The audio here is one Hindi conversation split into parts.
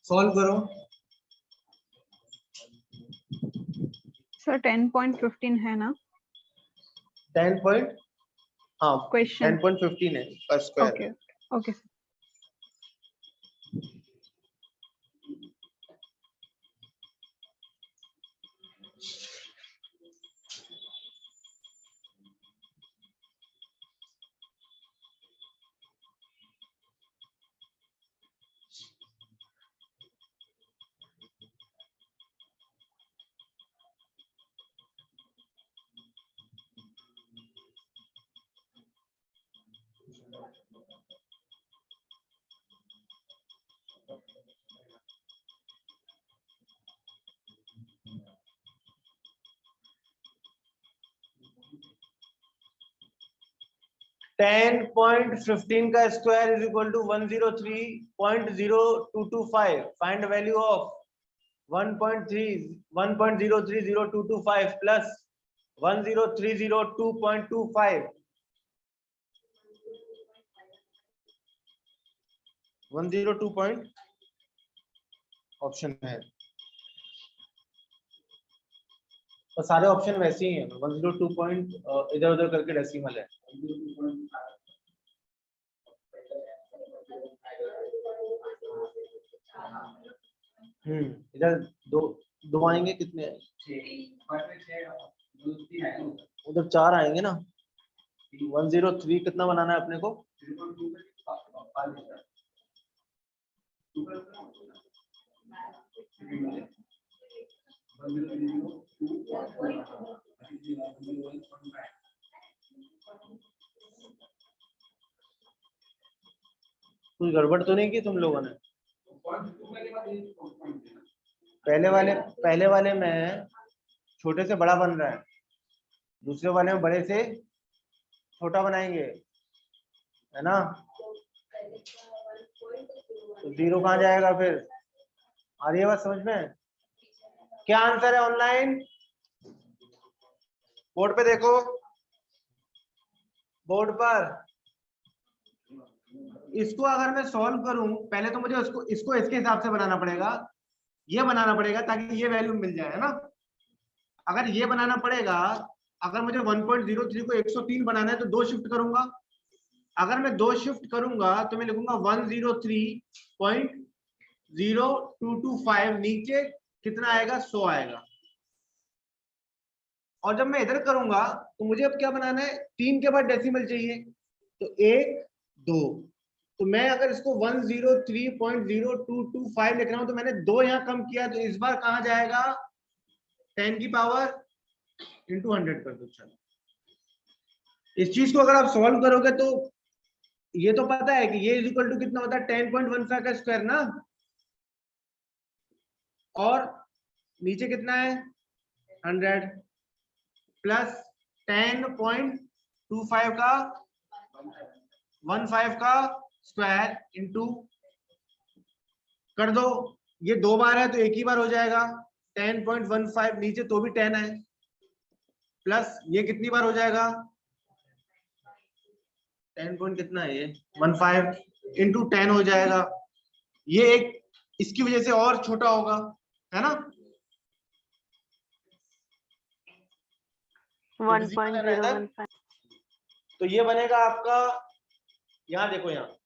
सॉल्व करो सर 10.15 है ना 10 पॉइंट, हाँ क्वेश्चन 10.15 है पर स्क्वायर। ओके ओके टेन 10.15 का square is equal to 103.0225। Find value of 1.0300225 plus 10302.25। 102 point option है, और सारे ऑप्शन वैसे ही हैं। 102 पॉइंट इधर उधर करके डेसिमल है। इधर दो आएंगे, कितने उधर 4 आएंगे ना। 103 कितना बनाना है अपने को? कुछ गड़बड़ तो नहीं की तुम लोगों ने? पहले वाले में छोटे से बड़ा बन रहा है, दूसरे वाले में बड़े से छोटा बनाएंगे, है ना? तो 0 कहाँ जाएगा फिर? आ रही है बात समझ में? क्या आंसर है ऑनलाइन? बोर्ड पे देखो, बोर्ड पर। इसको अगर मैं सॉल्व करूं, पहले तो मुझे इसको इसके हिसाब से बनाना पड़ेगा, ये बनाना पड़ेगा ताकि ये वैल्यू मिल जाए, है ना? अगर ये बनाना पड़ेगा, अगर मुझे 1.03 को 103 बनाना है तो 2 शिफ्ट करूंगा। अगर मैं 2 शिफ्ट करूंगा तो मैं लिखूंगा 103.0225, नीचे कितना आएगा? 100 आएगा। और जब मैं इधर करूंगा तो मुझे अब क्या बनाना है? 3 के बाद डेसिमल चाहिए, तो 1 2। तो मैं अगर इसको 103.0225 लिख रहा हूं तो मैंने 2 यहाँ कम किया, तो इस बार कहां जाएगा? 10 की पावर इंटू 100 कर दो। चलो, इस चीज को अगर आप सॉल्व करोगे तो ये तो पता है कि ये इज इक्वल टू कितना होता है? 10.15 का स्क्वायर ना, और नीचे कितना है? 100 प्लस 10.25 का 15 का स्क्वायर इंटू कर दो। ये 2 बार है तो एक ही बार हो जाएगा, 10.15 नीचे तो भी 10 है, प्लस ये कितनी बार हो जाएगा 10 पॉइंट कितना है ये 15 इंटू 10 हो जाएगा। ये एक इसकी वजह से और छोटा होगा, है ना। 1.015। तो ये बनेगा आपका, यहाँ देखो यहाँ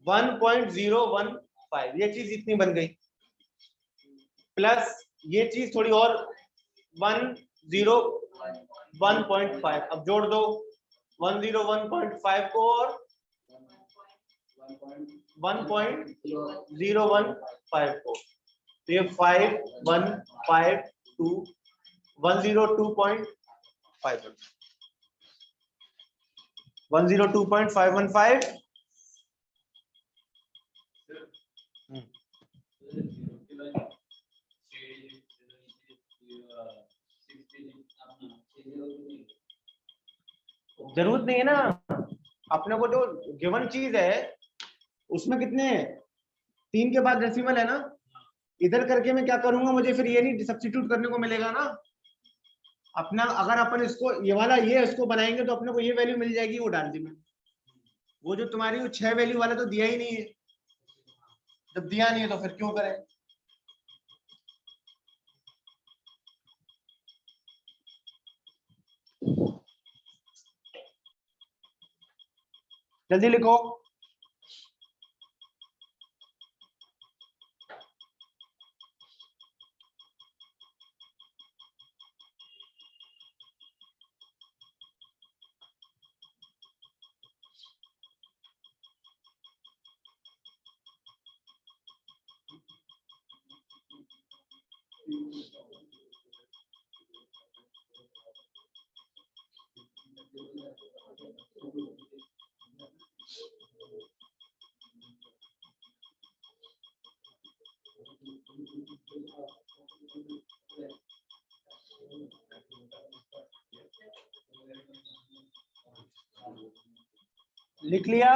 1.015, ये चीज इतनी बन गई, प्लस ये चीज थोड़ी और 101.5, अब जोड़ दो 101.5 को और 1.015 को, तो ये 5152 102.5 102.515। जरूरत नहीं है ना, अपने को जो गिवन चीज है उसमें कितने 3 के बाद डेसिमल है ना, इधर करके मैं क्या करूंगा, मुझे फिर ये नहीं सब्स्टिट्यूट करने को मिलेगा ना अपना। अगर अपन इसको ये वाला ये इसको बनाएंगे तो अपने को ये वैल्यू मिल जाएगी, वो डाल दी मैं। वो जो तुम्हारी वो 6 वैल्यू वाला तो दिया ही नहीं है, जब दिया नहीं है तो फिर क्यों करें। जल्दी लिखो। लिख लिया,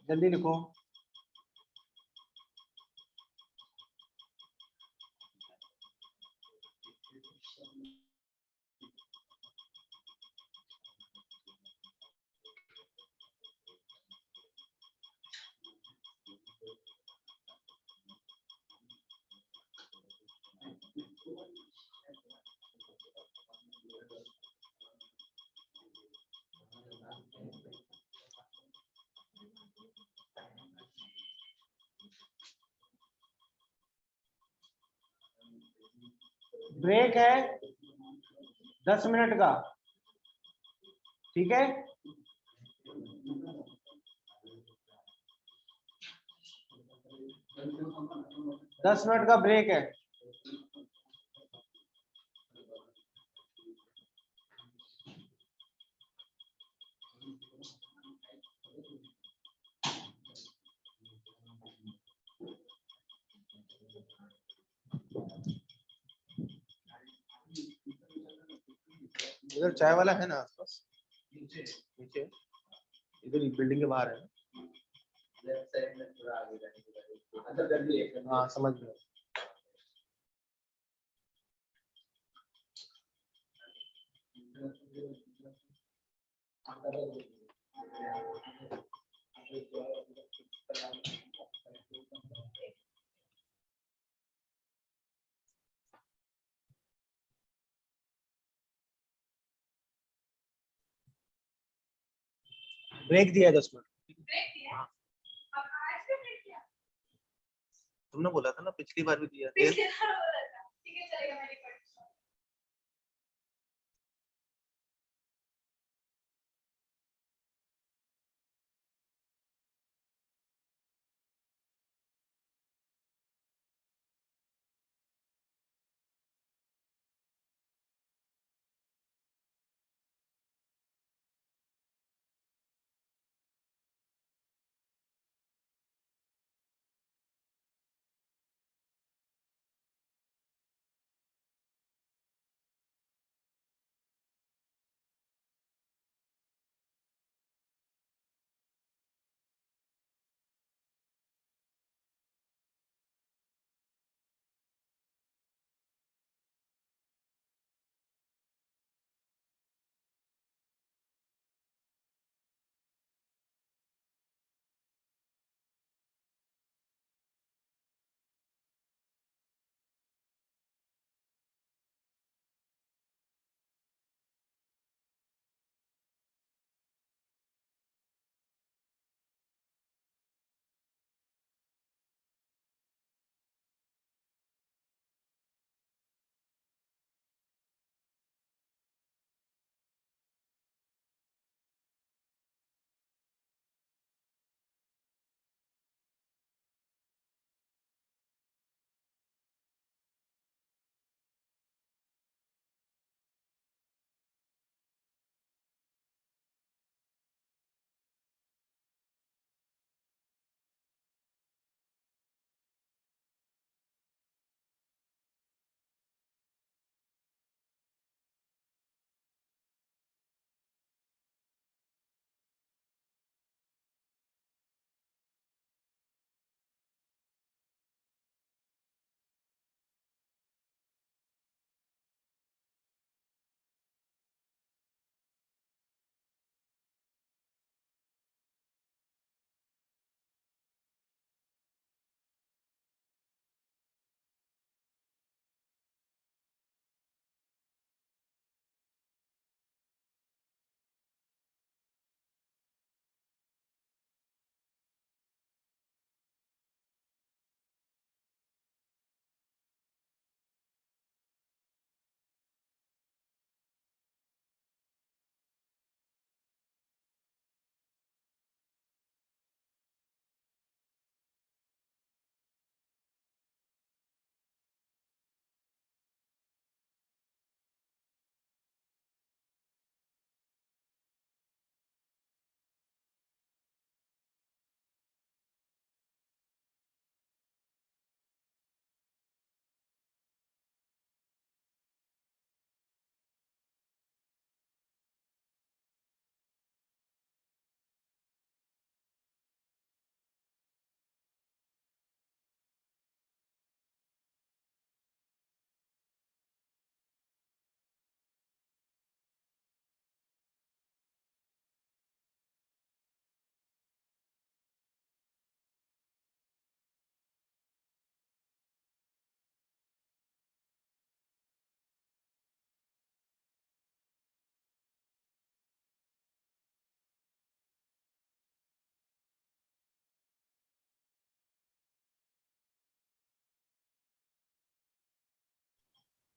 जल्दी लिखो। ब्रेक है 10 मिनट का, ठीक है। 10 मिनट का ब्रेक है। इधर चाय वाला है ना आसपास, नीचे इधर बिल्डिंग के बाहर है। हाँ समझ गया। ब्रेक दिया है 10 मिनट। तुमने बोला था ना पिछली बार भी दिया।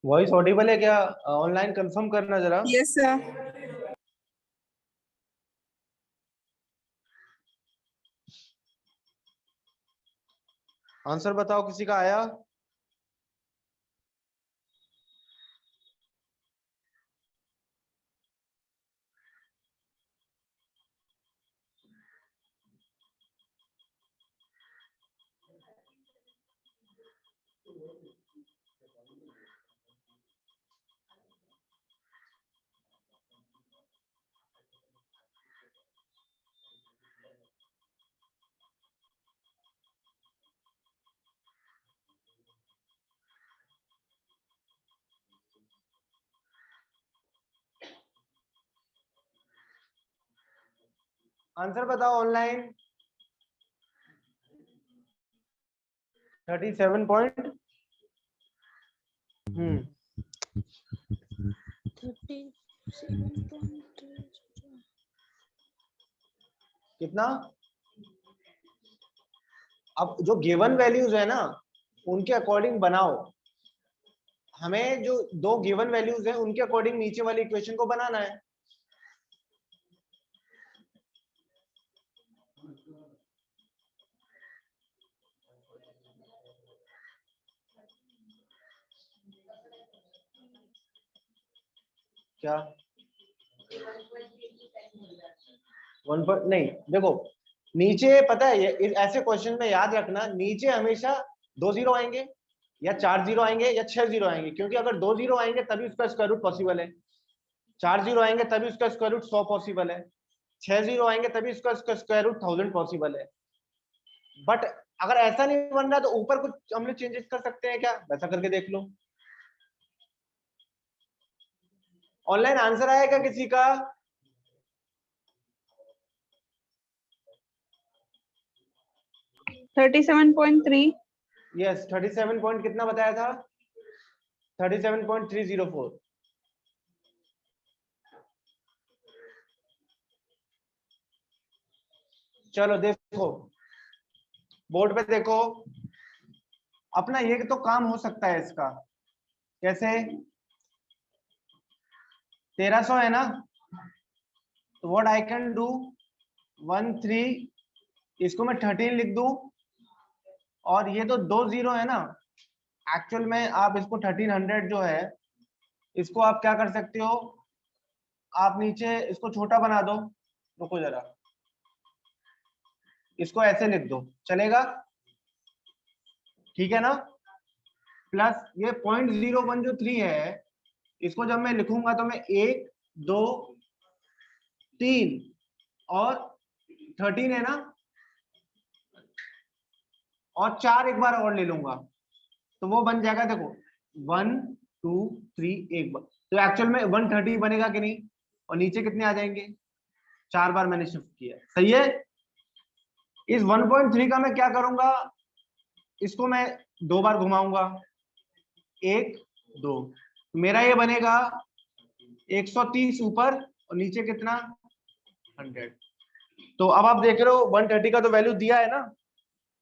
वॉइस ऑडिबल है क्या? ऑनलाइन कंफर्म करना जरा। Yes sir. आंसर बताओ किसी का आया? आंसर बताओ ऑनलाइन। 37 पॉइंट। कितना? अब जो गिवन वैल्यूज है ना, उनके अकॉर्डिंग बनाओ। हमें जो दो गिवन वैल्यूज है उनके अकॉर्डिंग नीचे वाली इक्वेशन को बनाना है। क्या 1 पर नहीं, देखो नीचे पता है ये ऐसे क्वेश्चन में याद रखना, नीचे हमेशा 2 जीरो आएंगे या 4 जीरो आएंगे या 6 जीरो आएंगे, क्योंकि अगर 2 जीरो आएंगे तभी उसका स्क्वायर रूट पॉसिबल है, 4 जीरो आएंगे तभी उसका स्क्वायर रूट 100 पॉसिबल है, 6 जीरो आएंगे तभी उसका स्क्वायर रूट 1000 पॉसिबल है। बट अगर ऐसा नहीं बन रहा तो ऊपर कुछ हम लोग चेंजेस कर सकते हैं क्या? वैसा करके देख लो। ऑनलाइन आंसर आएगा किसी का? $37.3। यस 37 पॉइंट कितना बताया था? 37.304। चलो देखो बोर्ड पे देखो, अपना ये तो काम हो सकता है इसका। कैसे? 1300 है ना, तो व्हाट आई कैन डू 13, इसको मैं 13 लिख दूं, और ये तो 2 जीरो है ना, एक्चुअल में आप इसको 1300 जो है इसको आप क्या कर सकते हो, आप नीचे इसको छोटा बना दो। रुको जरा, इसको ऐसे लिख दो, चलेगा? ठीक है ना? प्लस ये 0.01 जो 3 है, इसको जब मैं लिखूंगा तो मैं 1 2 3 और 13 है ना, और 4 एक बार और ले लूंगा, तो वो बन जाएगा देखो 1 2 3 एक बार, तो एक्चुअल में 130 बनेगा कि नहीं? और नीचे कितने आ जाएंगे? 4 बार मैंने शिफ्ट किया, सही है। इस 1.3 का मैं क्या करूंगा, इसको मैं 2 बार घुमाऊंगा, 1 2, तो मेरा ये बनेगा 130 ऊपर और नीचे कितना? 100। तो अब आप देख रहे हो 130 का तो वैल्यू दिया है ना,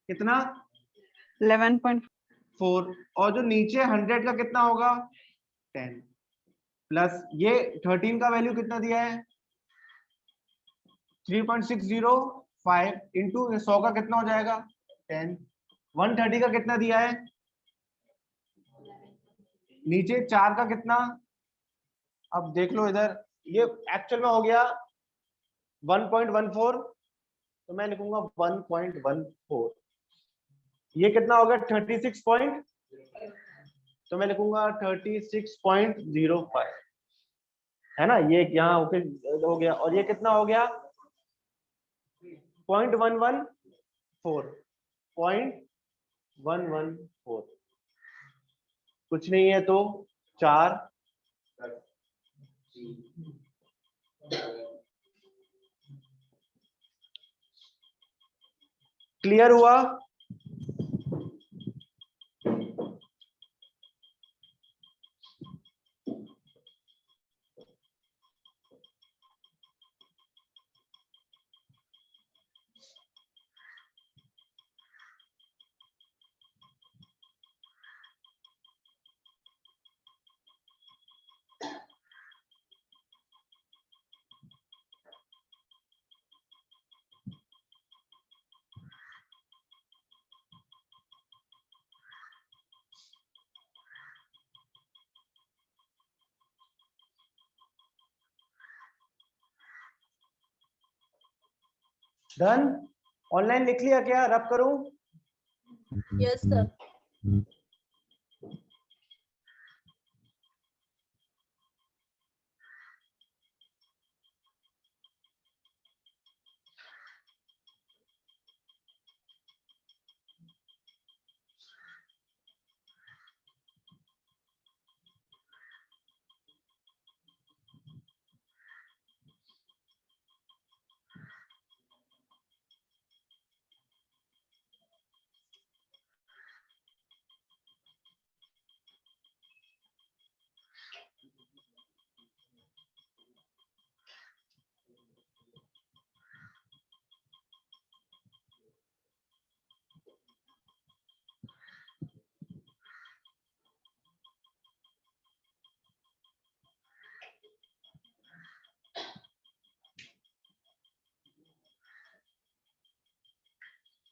कितना? 11.4। और जो नीचे 100 का कितना होगा? 10, प्लस ये 13 का वैल्यू कितना दिया है? 3.605 इंटू 100 का कितना हो जाएगा? 10। 130 का कितना दिया है? नीचे 4 का कितना? अब देख लो इधर, ये एक्चुअल में हो गया 1.14, तो मैं लिखूंगा 1.14। ये कितना हो गया? 36 पॉइंट, तो मैं लिखूंगा 36.05, है ना? ये यहाँ ओके हो गया, और ये कितना हो गया? 0.114, 0.114, कुछ नहीं है तो 4। क्लियर हुआ? डन। ऑनलाइन लिख लिया क्या? रब करूं? Yes sir.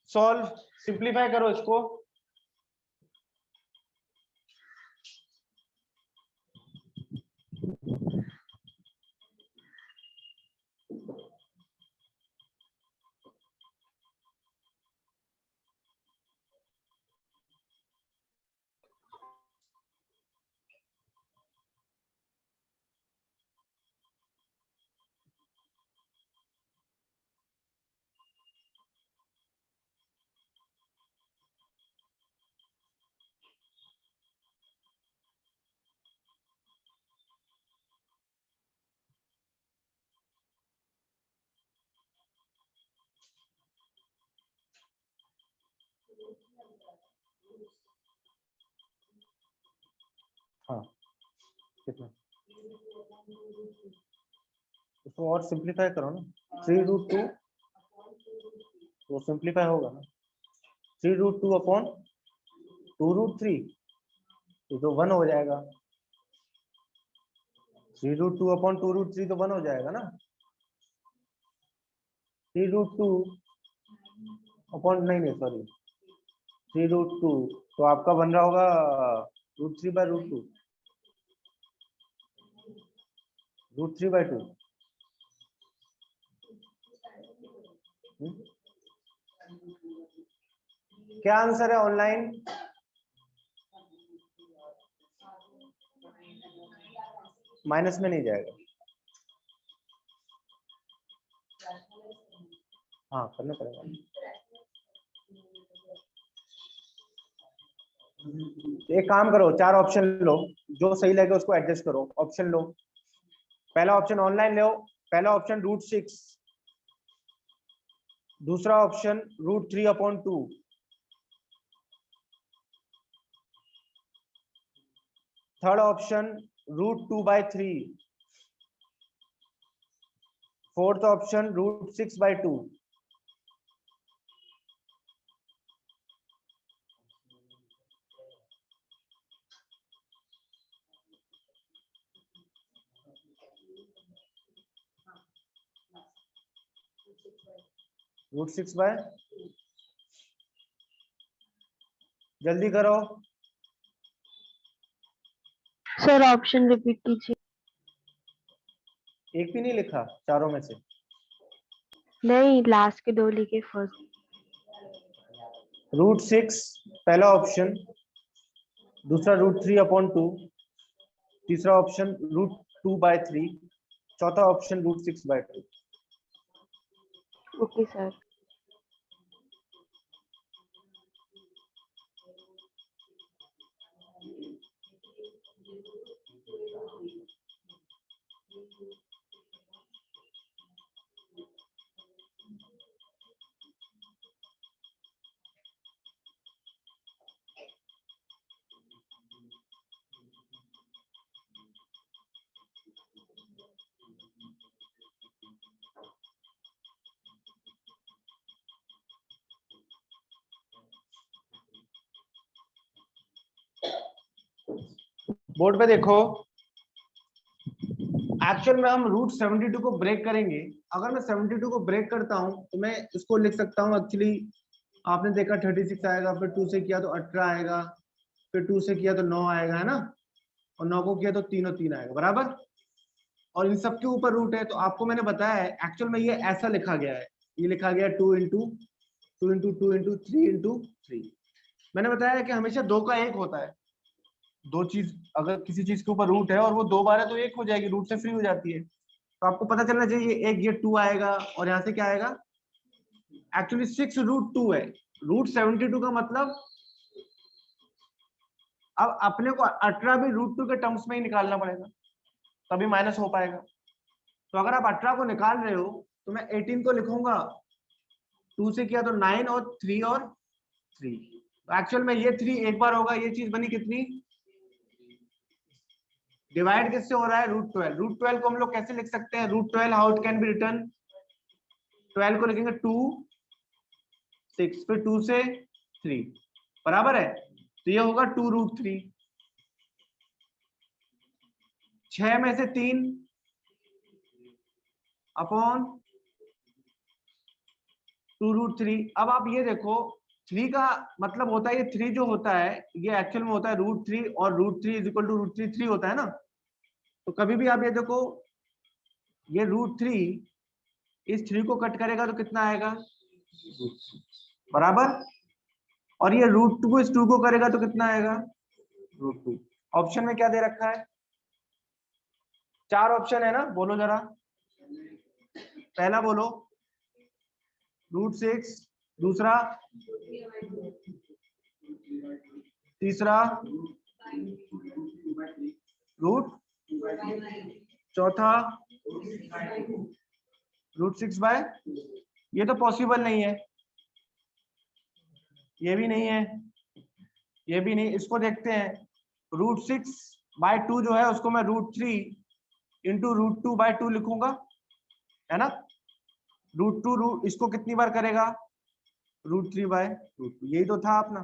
सॉल्व, सिंप्लीफाई करो इसको। हाँ कितना, इसको और सिंप्लीफाई करो ना। 3√2 तो सिंप्लीफाई होगा ना। 3√2 अपॉन 2√3 तो 1 हो जाएगा। 3√2 अपॉन 2√3 तो 1 हो जाएगा ना। 3√2 अपॉन नहीं सॉरी 3√2 तो आपका बन रहा होगा √3/√2 √3/2। क्या आंसर है ऑनलाइन? माइनस में नहीं जाएगा। हाँ करना पड़ेगा। एक काम करो, 4 ऑप्शन लो, जो सही लगे उसको एडजस्ट करो। ऑप्शन लो, पहला ऑप्शन ऑनलाइन लो। पहला ऑप्शन √6, दूसरा option √3/2, third option √2/3, fourth option √6/2। √6 जल्दी करो। सर ऑप्शन रिपीट कीजिए। एक भी नहीं लिखा चारों में से? नहीं, लास्ट के 2 लिखे फर्स्ट। √6 पहला ऑप्शन, दूसरा √3/2, तीसरा ऑप्शन √2/3, चौथा ऑप्शन √6/2। Okay sir. बोर्ड पे देखो, एक्चुअल में हम √72 को ब्रेक करेंगे। अगर मैं 72 को ब्रेक करता हूं तो मैं इसको लिख सकता हूं एक्चुअली, आपने देखा 36 आएगा, फिर 2 से किया तो 18 आएगा, फिर 2 से किया तो 9 आएगा, है ना, और 9 को किया तो 3 और 3 आएगा, बराबर। और इन सब के ऊपर रूट है, तो आपको मैंने बताया है एक्चुअल में ये ऐसा लिखा गया है। ये लिखा गया 2 इंटू 2 इंटू 2 इंटू 3 इंटू 3। मैंने बताया कि हमेशा 2 का 1 होता है। दो चीज अगर किसी चीज के ऊपर रूट है और वो 2 बार है तो 1 हो जाएगी, रूट से फ्री हो जाती है। तो आपको पता चलना चाहिए एक ये 2 आएगा और यहाँ से क्या आएगा, एक्चुअली 6 रूट 2 है। रूट 72 का मतलब अब अपने को 18 भी रूट 2 के टर्म्स में ही निकालना पड़ेगा, तभी माइनस हो पाएगा। तो अगर आप 18 को निकाल रहे हो तो मैं 18 को लिखूंगा, 2 से किया तो 9 और 3 और 3। तो एक्चुअल में ये 3 एक बार होगा, ये चीज बनी कितनी, डिवाइड किससे हो रहा है, रूट 12। रूट 12 को हम लोग कैसे लिख सकते हैं, root 12 how it can be written, 12 को लिखेंगे 2 6 फिर 2 से 3 बराबर है, तो ये होगा 2 रूट 3। 6 में से 3 अपॉन 2 रूट 3। अब आप ये देखो 3 का मतलब होता है, ये 3 जो होता है ये एक्चुअल में होता है रूट 3, और root 3 is equal to root 3 3 होता है ना। तो कभी भी आप ये देखो ये रूट 3 इस 3 को कट करेगा तो कितना आएगा, बराबर, और ये रूट 2 इस 2 को करेगा तो कितना आएगा, रूट 2। ऑप्शन में क्या दे रखा है, 4 ऑप्शन है ना, बोलो जरा। पहला बोलो रूट 6, दूसरा, तीसरा रूट, चौथा रूट 6 बाय, ये तो पॉसिबल नहीं है, ये भी नहीं है, ये भी नहीं। इसको देखते हैं, रूट 6 बाय 2 जो है उसको मैं रूट 3 इंटू रूट 2 बाय 2 लिखूंगा, है ना। रूट 2 रूट इसको कितनी बार करेगा, रूट 3 बाय रूट 2, यही तो था अपना।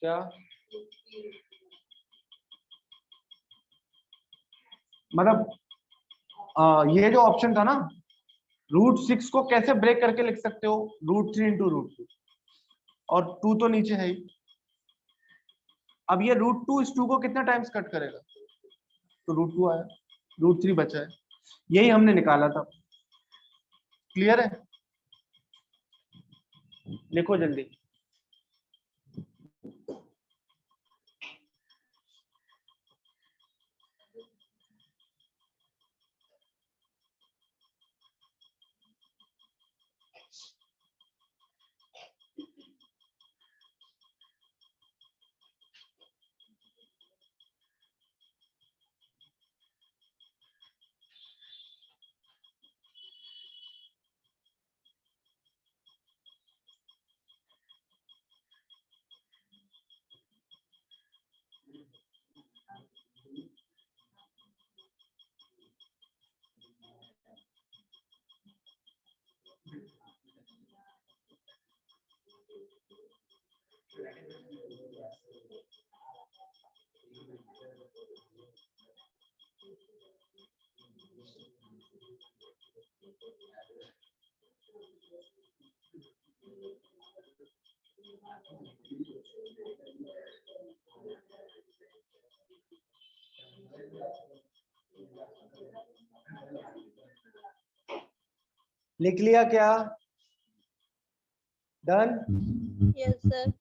क्या मतलब ये जो ऑप्शन था ना, रूट 6 को कैसे ब्रेक करके लिख सकते हो, रूट 3 इंटू रूट 2, और 2 तो नीचे है ही। अब ये रूट 2 इस 2 को कितना टाइम्स कट करेगा, तो रूट 2 आया, रूट 3 बचा है, यही हमने निकाला था। क्लियर है, लिखो जल्दी। लिख लिया क्या, डन। Yes sir.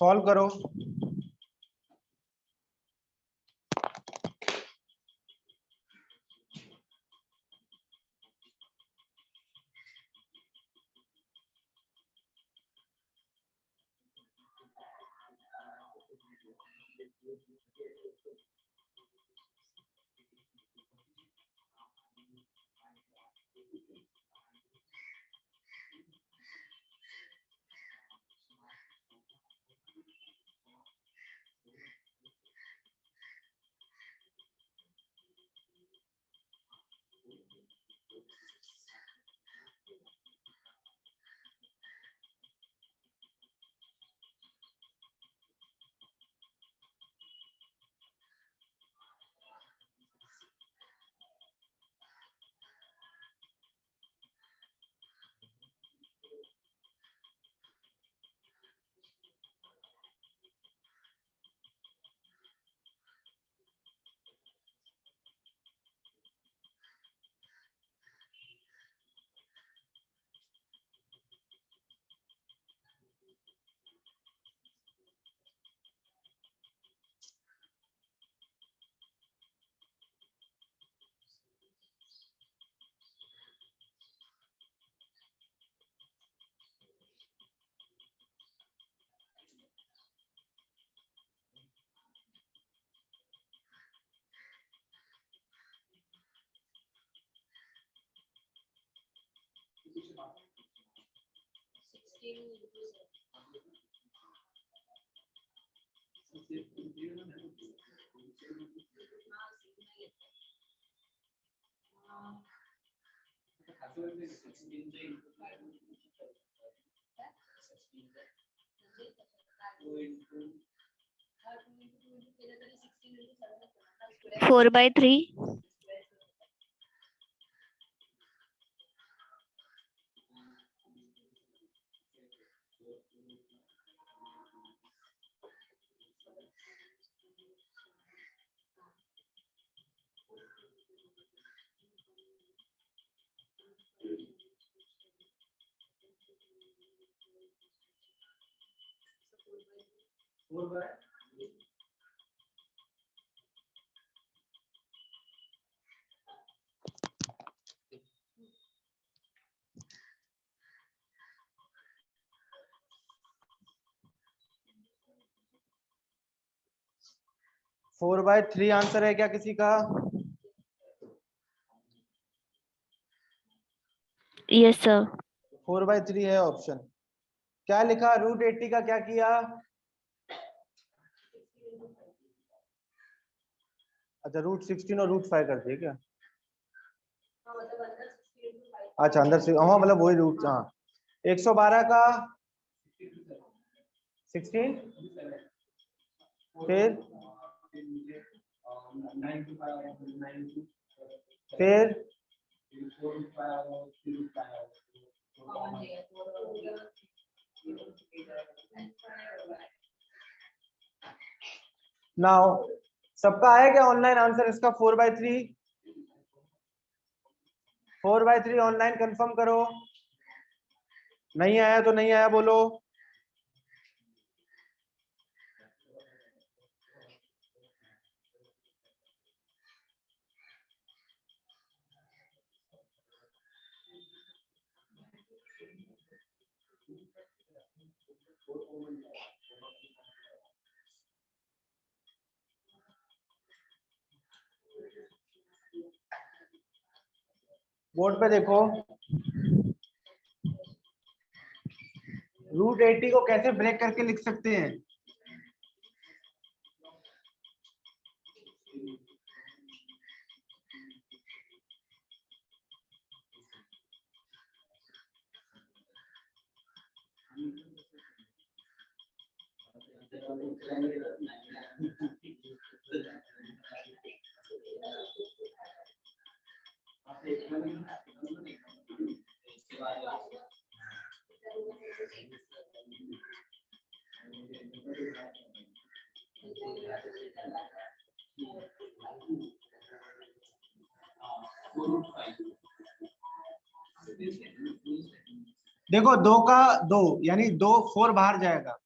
सॉल्व करो। Four by three. 4/3 आंसर है क्या किसी का? Yes sir. 4/3 है ऑप्शन. क्या लिखा? √80 का क्या किया? अच्छा √16 और √5 कर दिए क्या? अच्छा अंदर से, हाँ मतलब वही रूट. हाँ 112 का 16, फिर नाउ सबका आया क्या ऑनलाइन आंसर इसका? 4/3. 4/3 ऑनलाइन कंफर्म करो. नहीं आया तो नहीं आया बोलो. बोर्ड पे देखो. √80 को कैसे ब्रेक करके लिख सकते हैं? देखो 2 का 2 यानी 2 4 बाहर जाएगा,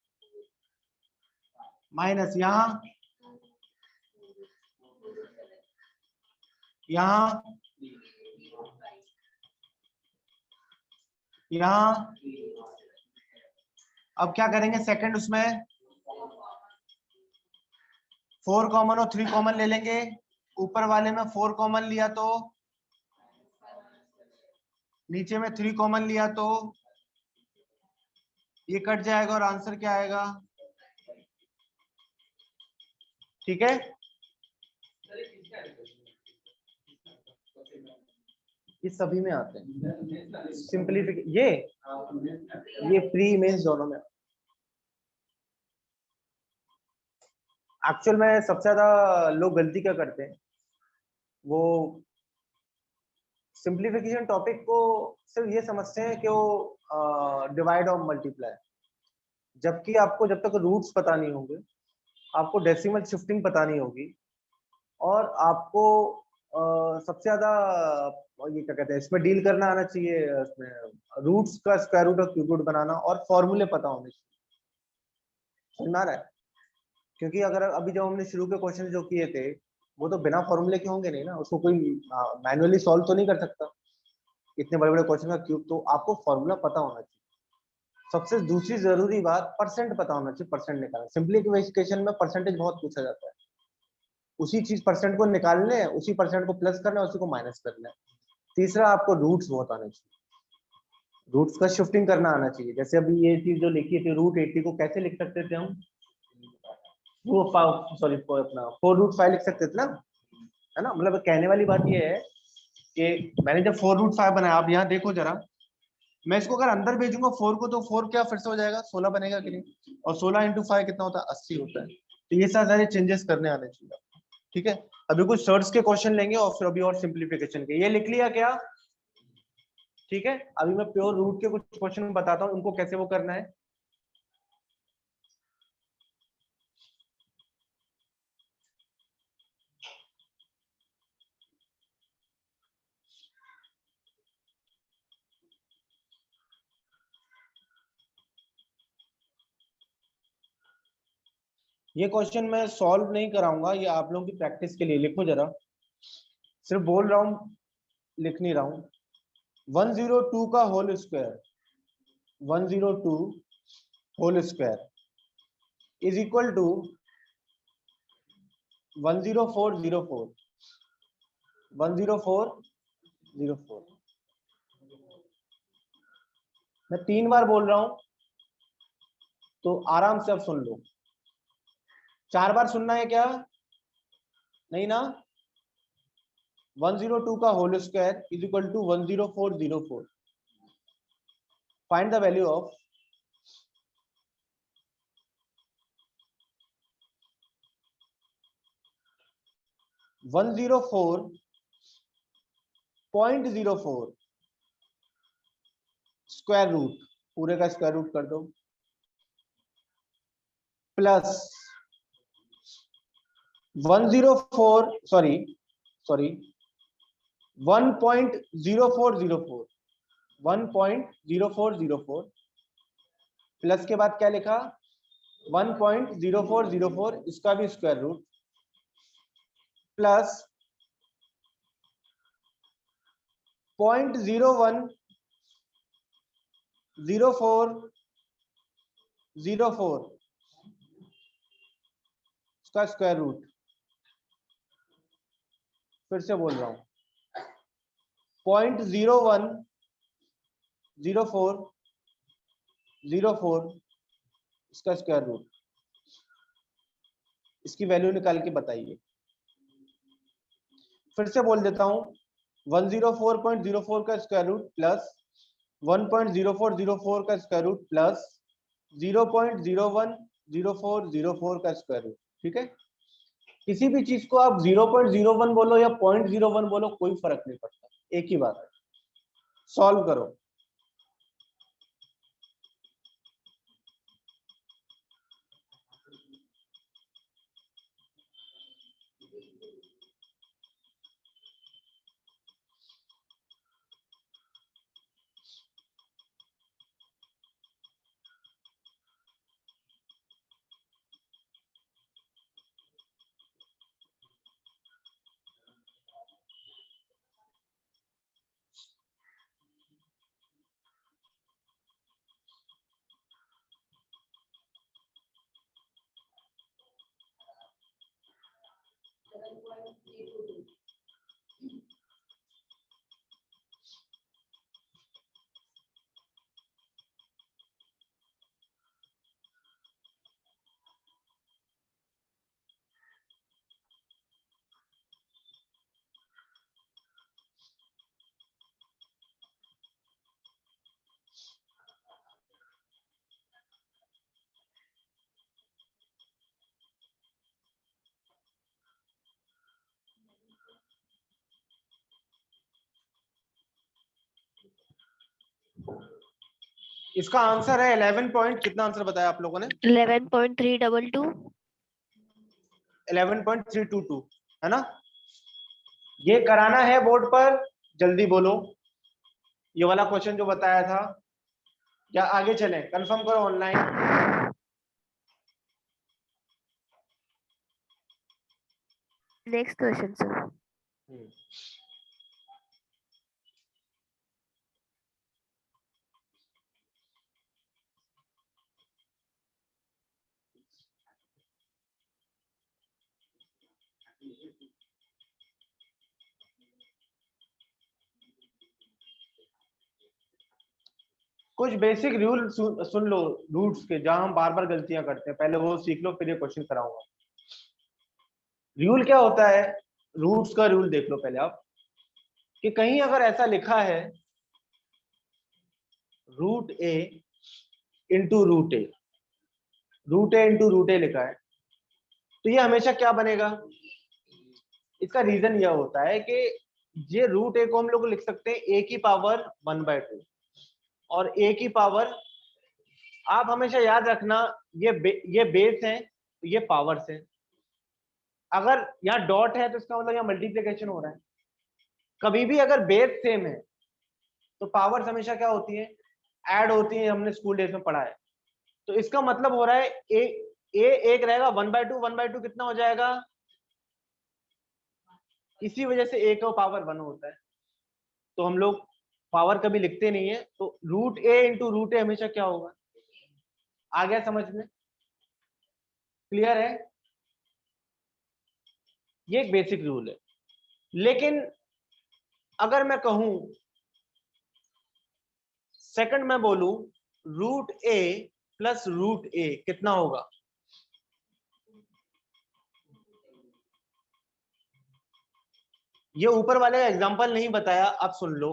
माइनस यहाँ यहाँ. अब क्या करेंगे सेकंड उसमें 4 कॉमन और 3 कॉमन ले लेंगे. ऊपर वाले में 4 कॉमन लिया तो नीचे में 3 कॉमन लिया तो ये कट जाएगा और आंसर क्या आएगा? ठीक है. ये सभी में आते हैं सिंपलीफिकेशन. ये प्री मेंस दोनों में. एक्चुअल में सबसे ज्यादा लोग गलती क्या करते हैं, वो सिंपलीफिकेशन टॉपिक को सिर्फ ये समझते हैं कि वो डिवाइड और मल्टीप्लाई, जबकि आपको जब तक रूट्स पता नहीं होंगे, आपको डेसिमल शिफ्टिंग पता नहीं होगी, और आपको सबसे ज्यादा ये क्या कहते हैं इसमें डील करना आना चाहिए, इसमें रूट्स का स्क्वायर रूट और क्यूब रूट बनाना और फॉर्मूले पता होने चाहिए. समझ में आ रहा है? क्योंकि अगर अभी जब हमने शुरू के क्वेश्चन जो किए थे वो तो बिना फॉर्मूले के होंगे नहीं ना, उसको कोई मैनुअली सॉल्व तो नहीं कर सकता इतने बड़े बड़े क्वेश्चन का क्यूब. तो आपको फॉर्मूला पता होना चाहिए. सबसे दूसरी जरूरी बात परसेंट पता होना चाहिए. परसेंट निकालना, सिंपलीफिकेशन में परसेंटेज बहुत पूछा जाता है. उसी चीज परसेंट को निकालने, उसी परसेंट को प्लस करना, उसी को माइनस करना. तीसरा आपको रूट्स बहुत आने चाहिए. रूट्स का शिफ्टिंग करना आना चाहिए। जैसे अभी ये चीज जो लिखी थी रूट 80 को कैसे लिख सकते थे हम, वो सॉरी अपना 4√5 लिख सकते थे ना, है ना। मतलब कहने वाली बात ये है कि मैंने जब 4√5 बनाया, आप यहाँ देखो जरा, मैं इसको अगर अंदर भेजूंगा 4 को, तो 4 क्या फिर से हो जाएगा 16 बनेगा कि नहीं, और 16 इंटू 5 कितना होता है 80 होता है। तो ये सारे चेंजेस करने आने चाहिए, ठीक है। अभी कुछ सर्ट्स के क्वेश्चन लेंगे और फिर अभी और सिंप्लीफिकेशन के। ये लिख लिया क्या, ठीक है। अभी मैं प्योर रूट के कुछ क्वेश्चन बताता हूँ, उनको कैसे वो करना है। ये क्वेश्चन मैं सॉल्व नहीं कराऊंगा, ये आप लोगों की प्रैक्टिस के लिए। लिखो जरा, सिर्फ बोल रहा हूं, लिख नहीं रहा हूं। 102 का whole square, 102 whole square is equal to 10404, 10404। मैं 3 बार बोल रहा हूं, तो आराम से अब सुन लो। 4 बार सुनना है क्या, नहीं ना। 102 का whole square is equal to 10404। Find the value of 104.04 square root, पूरे का स्क्वायर रूट कर दो, प्लस 104 सॉरी 1.0404, 1.0404 प्लस के बाद क्या लिखा 1.0404, इसका भी स्क्वायर रूट, प्लस 0.010404 इसका स्क्वायर रूट। फिर से बोल रहा हूं, 0.010404 इसका स्क्वायर रूट। इसकी वैल्यू निकाल के बताइए। फिर से बोल देता हूं, 104.04 का स्क्वायर रूट प्लस 1.0404 का स्क्वायर रूट प्लस 0.010404 का स्क्वायर रूट, ठीक है। किसी भी चीज को आप 0.01 बोलो या 0.01 बोलो, कोई फर्क नहीं पड़ता, एक ही बात है। सॉल्व करो। इसका आंसर है 11 पॉइंट, कितना आंसर बताया आप लोगों ने, 11.322। 11.322, है ना। ये कराना है बोर्ड पर, जल्दी बोलो। ये वाला क्वेश्चन जो बताया था, क्या आगे चलें, कंफर्म करो ऑनलाइन। Next question sir. कुछ बेसिक रूल सुन लो रूट्स के, जहां हम बार बार गलतियां करते हैं, पहले वो सीख लो फिर ये क्वेश्चन कराऊंगा। रूल क्या होता है, रूट्स का रूल देख लो पहले आप, कि कहीं अगर ऐसा लिखा है रूट ए इंटू रूट ए, रूट ए इंटू रूट ए लिखा है, तो ये हमेशा क्या बनेगा? इसका रीजन यह होता है कि ये रूट ए को हम लोग लिख सकते हैं ए की पावर 1/2, और ए की पावर, आप हमेशा याद रखना ये बेस है, ये पावर्स है। अगर यहाँ डॉट है तो इसका मतलब यहाँ मल्टीप्लिकेशन हो रहा है। कभी भी अगर बेस सेम है तो पावर्स हमेशा क्या होती है? ऐड होती है, हमने स्कूल डेज में पढ़ा है। तो इसका मतलब हो रहा है ए एक रहेगा 1/2, 1/2 कितना हो जाएगा? इसी वजह से ए का पावर 1 होता है। तो हम लोग पावर कभी लिखते नहीं है, तो रूट ए इंटू रूट ए हमेशा क्या होगा? आ गया समझ में? क्लियर है? ये एक बेसिक रूल है। लेकिन अगर मैं कहूं, सेकंड मैं बोलूं रूट ए प्लस रूट ए कितना होगा? ये ऊपर वाले का एग्जांपल नहीं बताया, अब सुन लो।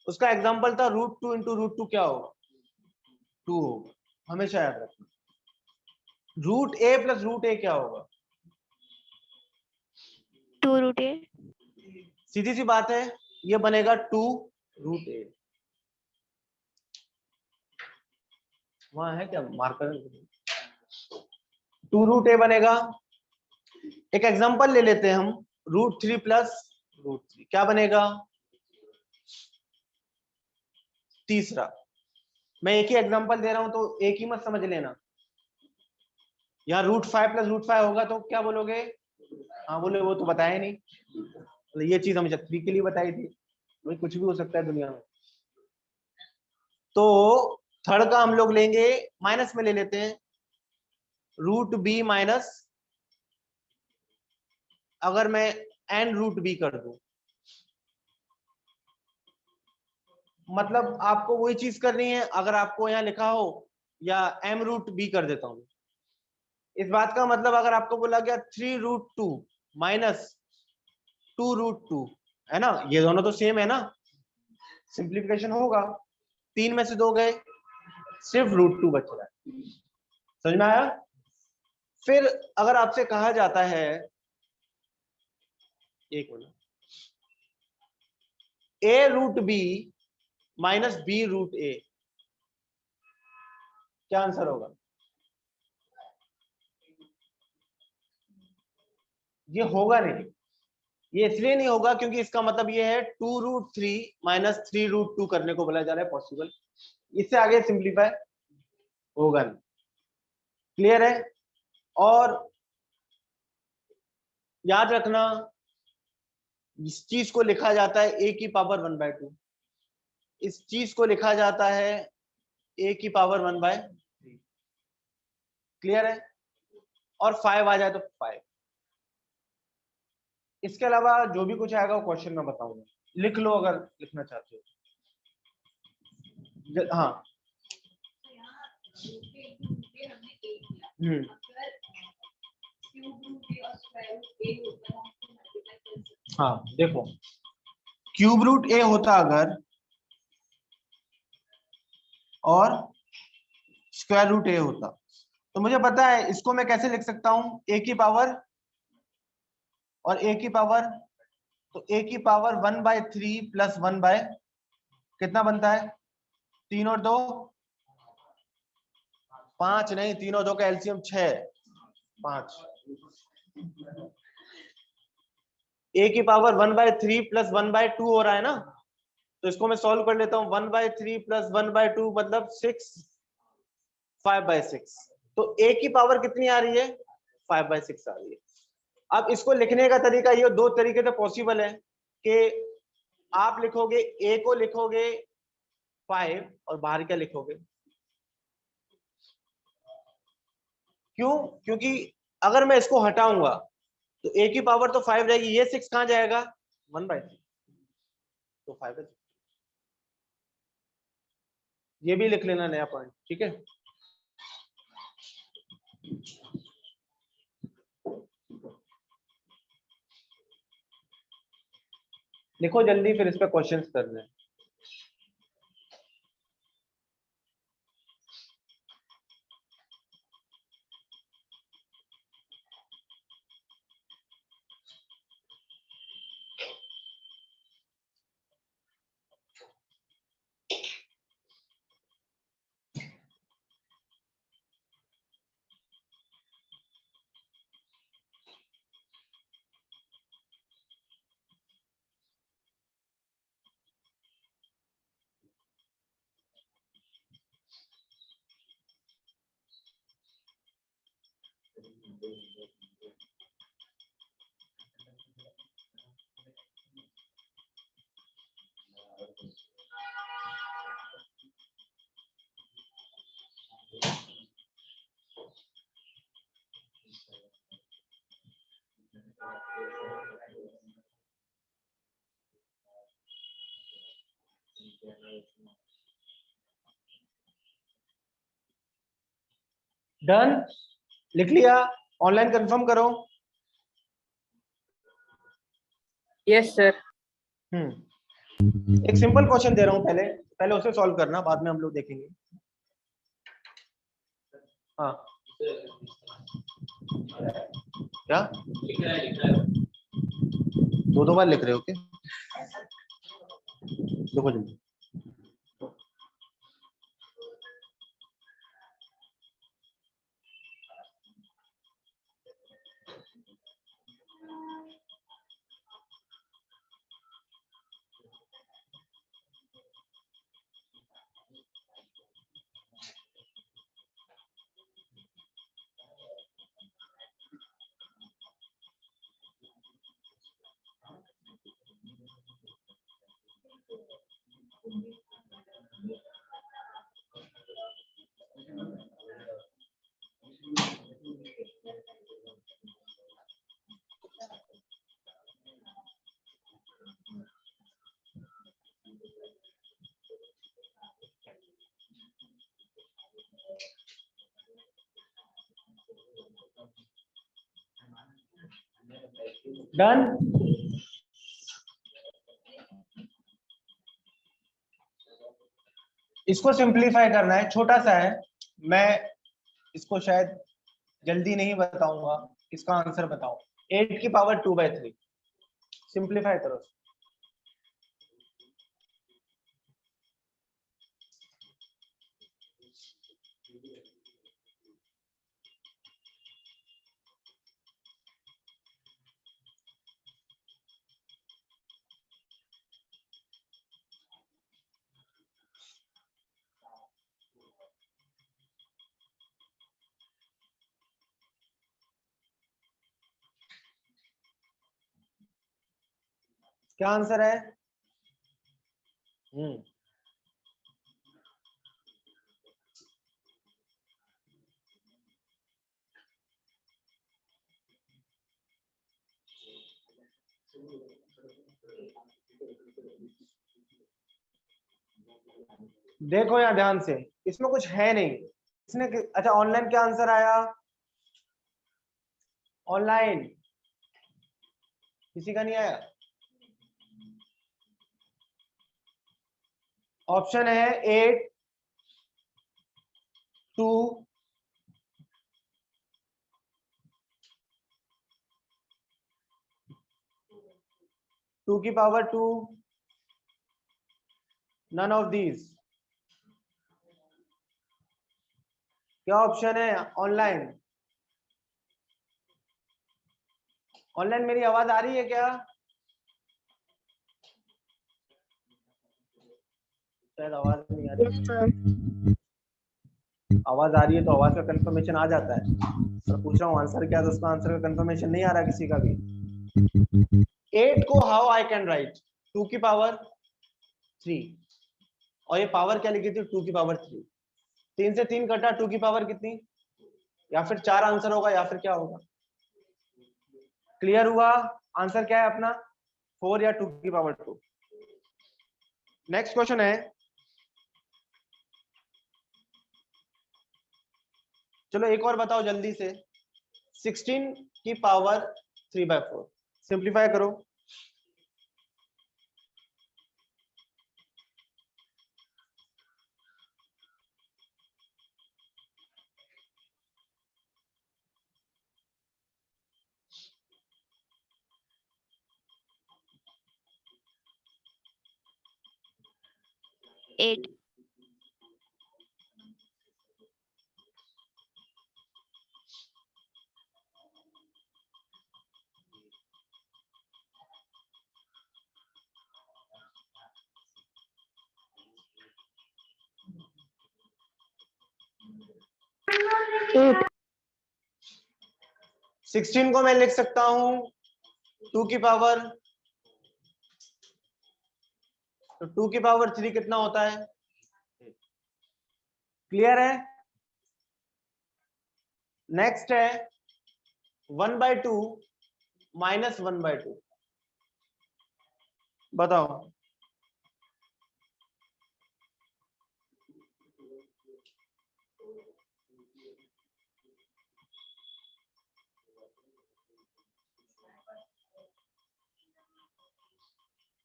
उसका एग्जांपल था √2 इंटू √2 क्या होगा? 2 होगा। हमेशा याद रखना। रूट ए प्लस रूट ए क्या होगा? 2 रूट ए। सीधी सी बात है, ये बनेगा 2 रूट ए। वहां है क्या मार्कर? 2 रूट ए बनेगा। एक एग्जांपल ले लेते हैं हम, √3 प्लस √3 क्या बनेगा? तीसरा। मैं एक ही एग्जांपल दे रहा हूं तो एक ही मत समझ लेना। यहाँ √5 प्लस √5 होगा तो क्या बोलोगे? हाँ बोले, वो तो बताया नहीं, तो ये चीज हमें 3 के लिए बताई थी। भाई कुछ भी हो सकता है दुनिया में। तो थर्ड का हम लोग लेंगे, माइनस में ले लेते हैं, √b माइनस, अगर मैं n√b कर दूं, मतलब आपको वही चीज करनी है। अगर आपको यहाँ लिखा हो, या m√b कर देता हूं। इस बात का मतलब अगर आपको बोला गया 3√2 माइनस 2√2, है ना, ये दोनों तो सेम है ना, सिंप्लीफिकेशन होगा, 3 में से 2 गए, सिर्फ √2 बच रहा है। समझ में आया? फिर अगर आपसे कहा जाता है, एक मिनट, a√b माइनस b√a, क्या आंसर होगा? ये होगा नहीं। ये इसलिए नहीं होगा क्योंकि इसका मतलब ये है 2√3 माइनस 3√2 करने को बोला जा रहा है, पॉसिबल। इससे आगे सिंप्लीफाई होगा नहीं। क्लियर है? और याद रखना, इस चीज को लिखा जाता है a की पावर 1/2, इस चीज को लिखा जाता है a की पावर 1/3। क्लियर है? और 5 आ जाए तो 5। इसके अलावा जो भी कुछ आएगा वो क्वेश्चन में बताऊंगा, लिख लो अगर लिखना चाहते हो। हाँ हाँ देखो, क्यूब रूट ए होता अगर, और स्क्वायर रूट ए होता, तो मुझे पता है इसको मैं कैसे लिख सकता हूं, ए की पावर और ए की पावर, तो ए की पावर 1/3 प्लस 1 बाय कितना बनता है? 3 और 2 5, नहीं 3 और 2 का एलसीएम 6, 5। ए की पावर 1/3 प्लस 1/2 हो रहा है ना, तो इसको मैं सॉल्व कर लेता हूं। 1/3 प्लस 1/2 मतलब 6, 5/6। तो ए की पावर कितनी आ रही है? 5/6 आ रही है। अब इसको लिखने का तरीका, ये 2 तरीके से पॉसिबल है कि आप लिखोगे ए को लिखोगे 5 और बाहर क्या लिखोगे? क्यों? क्योंकि अगर मैं इसको हटाऊंगा तो ए की पावर तो 5 रहेगी, ये 6 कहां जाएगा? 1/3, तो 5/6। ये भी लिख लेना नया पॉइंट, ठीक है। लिखो जल्दी, फिर इस पे क्वेश्चंस करने हैं। डन, लिख लिया? ऑनलाइन कंफर्म करो। Yes sir. एक सिंपल क्वेश्चन दे रहा हूं, पहले पहले उसे सॉल्व करना, बाद में हम लोग देखेंगे। हाँ क्या दो बार लिख रहे हो क्या? देखो जल्दी। डन, इसको सिंपलीफाई करना है, छोटा सा है, मैं इसको शायद जल्दी नहीं बताऊंगा। इसका आंसर बताओ। 8 की पावर 2/3 सिंपलीफाई करो। क्या आंसर है? देखो यहाँ ध्यान से, इसमें कुछ है नहीं। इसने अच्छा, ऑनलाइन क्या आंसर आया? ऑनलाइन किसी का नहीं आया? ऑप्शन है 8 2 2 की पावर 2, नन ऑफ दीज। क्या ऑप्शन है? ऑनलाइन। ऑनलाइन मेरी आवाज आ रही है क्या? शायद आवाज नहीं आ रही। Yes sir. आवाज आ रही है तो आवाज का कंफर्मेशन आ जाता है। पर पूछ रहा हूँ आंसर क्या है, तो उसका आंसर का कंफर्मेशन नहीं आ रहा किसी का भी। 8 को हाउ आई कैन राइट 2 की पावर 3, और ये पावर क्या लिखी थी? 2 की पावर 3। 3 से 3 कटा, 2 की पावर कितनी? या फिर 4 आंसर होगा, या फिर क्या होगा? क्लियर हुआ? आंसर क्या है अपना? 4 या 2 की पावर 2। नेक्स्ट क्वेश्चन है चलो एक और बताओ जल्दी से, 16 की पावर 3/4 सिंप्लीफाई करो। एट। एट। 16 को मैं लिख सकता हूं 2 की पावर, तो 2 की पावर 3 कितना होता है? क्लियर है? नेक्स्ट है 1/2 माइनस 1/2, बताओ।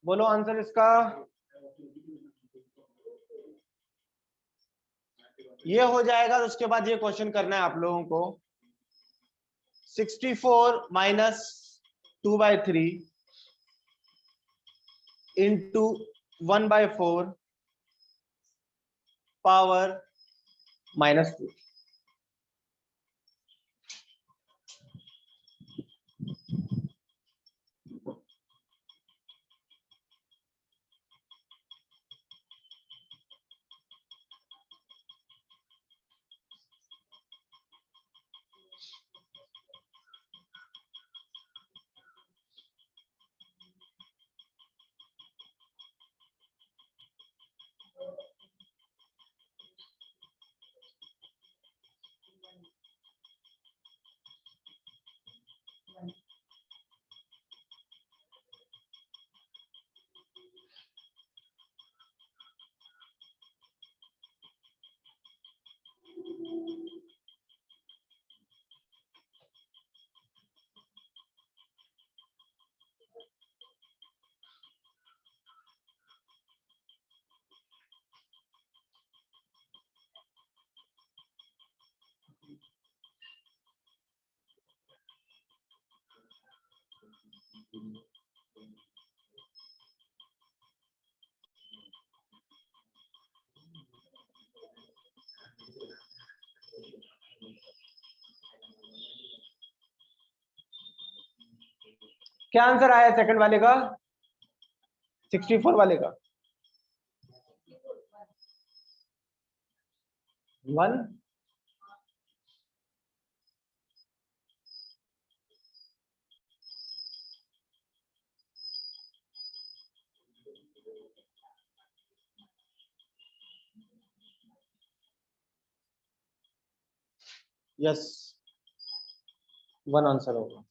बोलो आंसर इसका। ये हो जाएगा, तो उसके बाद ये क्वेश्चन करना है आप लोगों को। 64 माइनस 2/3 इंटू 1/4 पावर -2। क्या आंसर आया सेकंड वाले का, 64 वाले का? 1। यस, 1 आंसर होगा।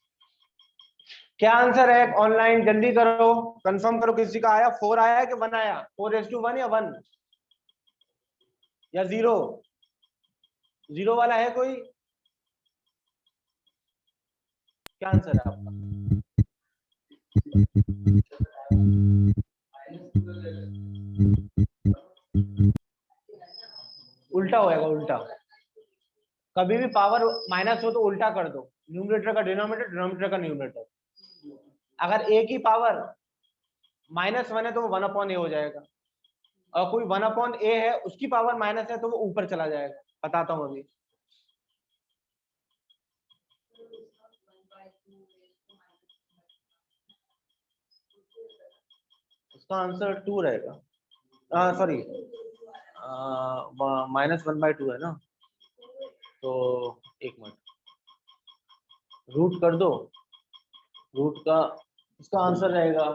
क्या आंसर है ऑनलाइन? जल्दी करो, कंफर्म करो किसी का आया। 4 आया कि 1 आया? 4:1 या 1 या 0? 0 वाला है कोई? क्या आंसर है आपका? उल्टा होएगा, उल्टा। कभी भी पावर माइनस हो तो उल्टा कर दो, न्यूमरेटर का डिनोमिनेटर, डिनोमिनेटर का न्यूमरेटर। अगर ए की पावर -1 है तो वो 1/a हो जाएगा, और कोई 1/a है उसकी पावर माइनस है तो वो ऊपर चला जाएगा। बताता हूं अभी। उसका आंसर 2 रहेगा। सॉरी, -1/2 है ना, तो एक मिनट, रूट कर दो। रूट का इसका आंसर रहेगा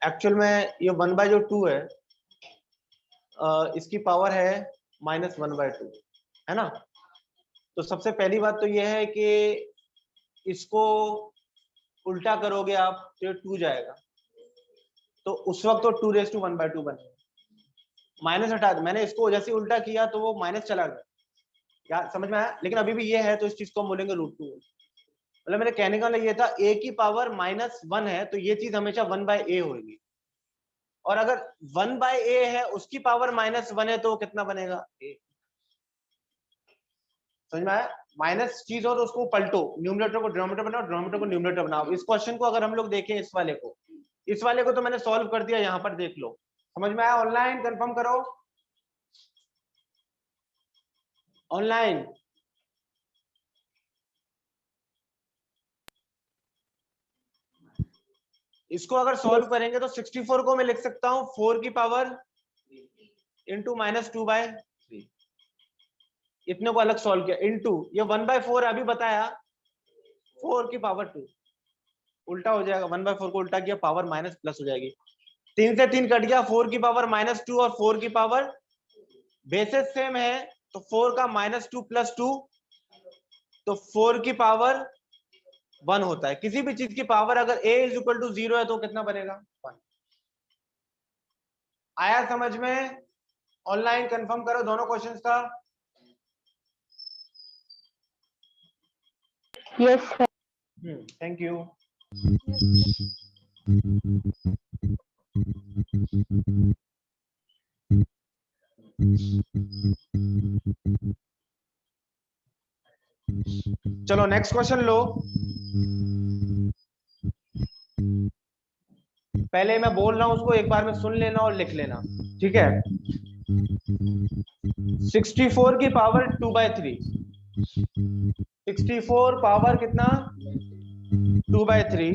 एक्चुअल में ये 1/2 है, इसकी पावर है -1/2, है ना। तो सबसे पहली बात तो ये है कि इसको उल्टा करोगे आप तो 2 जाएगा, तो उस वक्त तो 2 raised to 1/2 बनेगा। माइनस हटा दो, मैंने इसको जैसे उल्टा किया तो वो माइनस चला गया, यार समझ में आया? लेकिन अभी भी ये है तो इस चीज को हम बोलेंगे √2। मतलब मेरे कहने का मतलब ये था a की पावर -1 है तो ये चीज हमेशा 1/a होगी, और अगर 1/a है उसकी पावर -1 है तो कितना बनेगा a। समझ में आया? माइनस चीज हो तो उसको पलटो, न्यूमरेटर को डिनोमिनेटर बनाओ, डिनोमिनेटर को न्यूमरेटर बनाओ। इस क्वेश्चन को अगर हम लोग देखें, इस वाले को तो मैंने सॉल्व कर दिया, यहाँ पर देख लो। समझ में आया? ऑनलाइन कंफर्म करो, ऑनलाइन। इसको अगर सॉल्व करेंगे तो 64 को मैं लिख सकता हूं 4 की पावर इंटू -2/3, इतने को अलग सॉल्व किया, इंटू ये 1/4 अभी बताया 4 की पावर 2, उल्टा हो जाएगा, 1/4 को उल्टा किया पावर माइनस प्लस हो जाएगी, 3 से 3 कट गया, 4 की पावर -2 और 4 की पावर बेसिस सेम है तो 4 का -2 + 2 तो 4 की पावर 1 होता है। किसी भी चीज की पावर अगर a = 0 है तो कितना बनेगा 1। आया समझ में? ऑनलाइन कंफर्म करो दोनों क्वेश्चंस का। Yes sir. Thank you. चलो नेक्स्ट क्वेश्चन लो। पहले मैं बोल रहा हूं उसको एक बार में सुन लेना और लिख लेना, ठीक है? 64 की पावर 2/3, 64 पावर कितना 2/3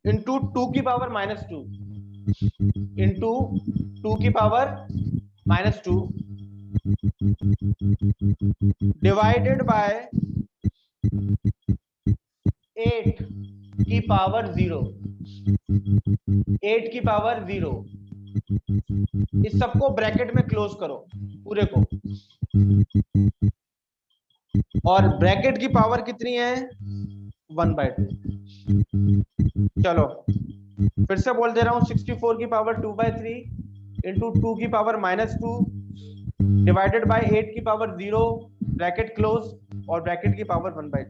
इंटू 2 की पावर -2 इंटू 2 की पावर -2 डिवाइडेड बाय 8 की पावर 0, 8 की पावर 0। इस सबको ब्रैकेट में क्लोज करो पूरे को, और ब्रैकेट की पावर कितनी है 1/2। चलो फिर से बोल दे रहा हूं, 64 की पावर 2/3 इंटू 2 की पावर -2 डिवाइडेड बाय 8 की पावर 0 ब्रैकेट क्लोज और ब्रैकेट की पावर 1/2।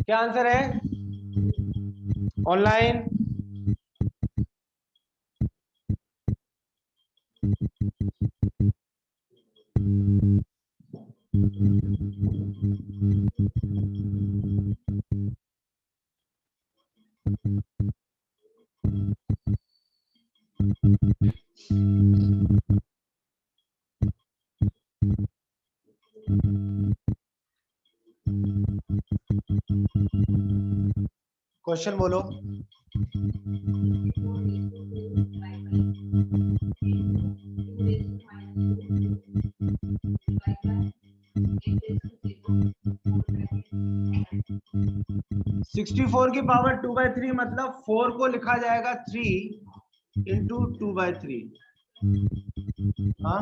क्या आंसर है ऑनलाइन? क्वेश्चन बोलो। सिक्सटी फोर की पावर 2/3 मतलब 4 को लिखा जाएगा 3 इंटू 2/3, हाँ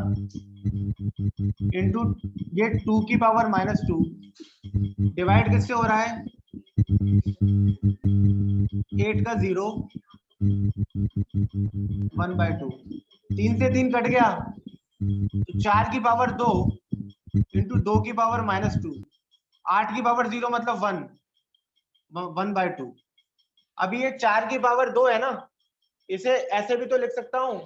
इंटू ये 2 की पावर -2 डिवाइड किससे हो रहा है 8 का 0 1/2, 3 से 3 कट गया तो 4 की पावर 2 इंटू 2 की पावर -2, 8 की पावर 0 मतलब 1/2। अभी ये 4 की पावर 2 है ना, इसे ऐसे भी तो लिख सकता हूं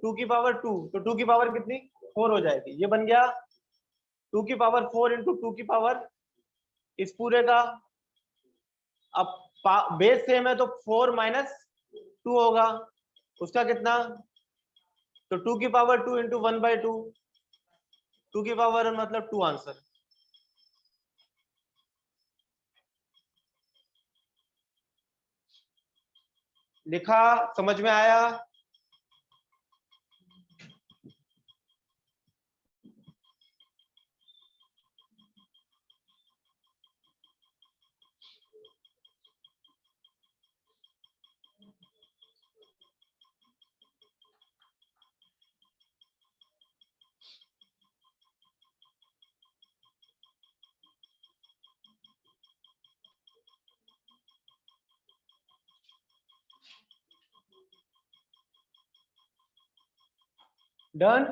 2 की पावर 2, तो 2 की पावर कितनी 4 हो जाएगी, ये बन गया 2 की पावर 4 इंटू 2 की पावर इस पूरे का। अब बेस सेम है तो 4 माइनस 2 होगा, उसका कितना, तो 2 की पावर 2 इंटू 1/2, 2 की पावर मतलब 2 आंसर। लिखा, समझ में आया? डन,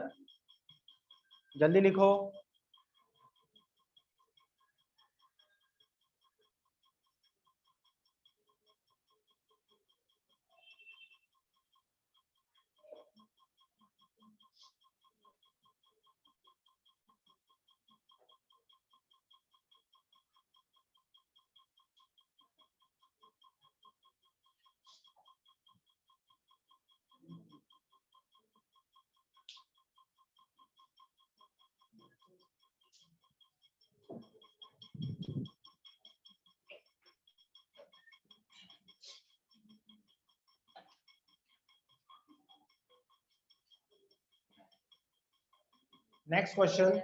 जल्दी लिखो। नेक्स्ट क्वेश्चन,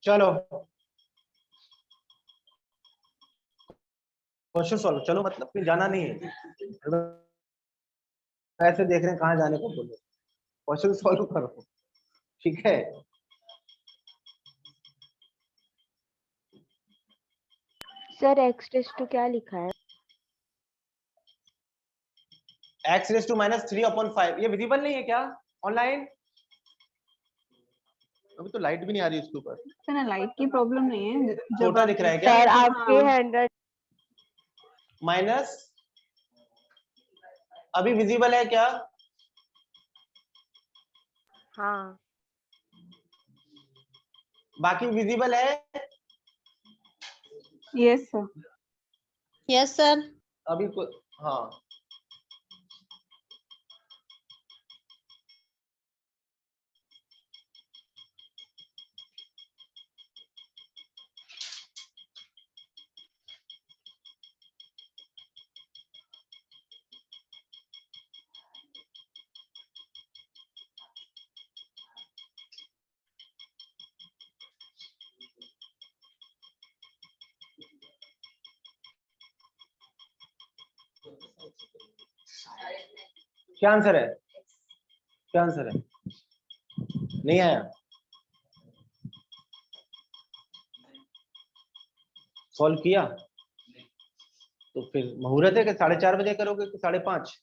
चलो क्वेश्चन सॉल्व, चलो मतलब फिर जाना नहीं है, ऐसे देख रहे हैं कहाँ जाने को, बोलो क्वेश्चन सॉल्व करो, ठीक है। सर एक्स रेस टू क्या लिखा है? x रेस टू माइनस 3/5, ये विजिबल नहीं है क्या ऑनलाइन? अभी तो लाइट भी नहीं आ रही उसके ऊपर, है ना, लाइट की प्रॉब्लम नहीं है, जब छोटा आप दिख रहा है क्या? सर आपके हाँ। 100 माइनस अभी विजिबल है क्या? हाँ बाकी विजिबल है? Yes sir. Yes, sir. अभी हाँ, क्या आंसर है? क्या आंसर है? नहीं आया? सॉल्व किया? तो फिर मुहूर्त है कि 4:30 बजे करोगे कि 5:30?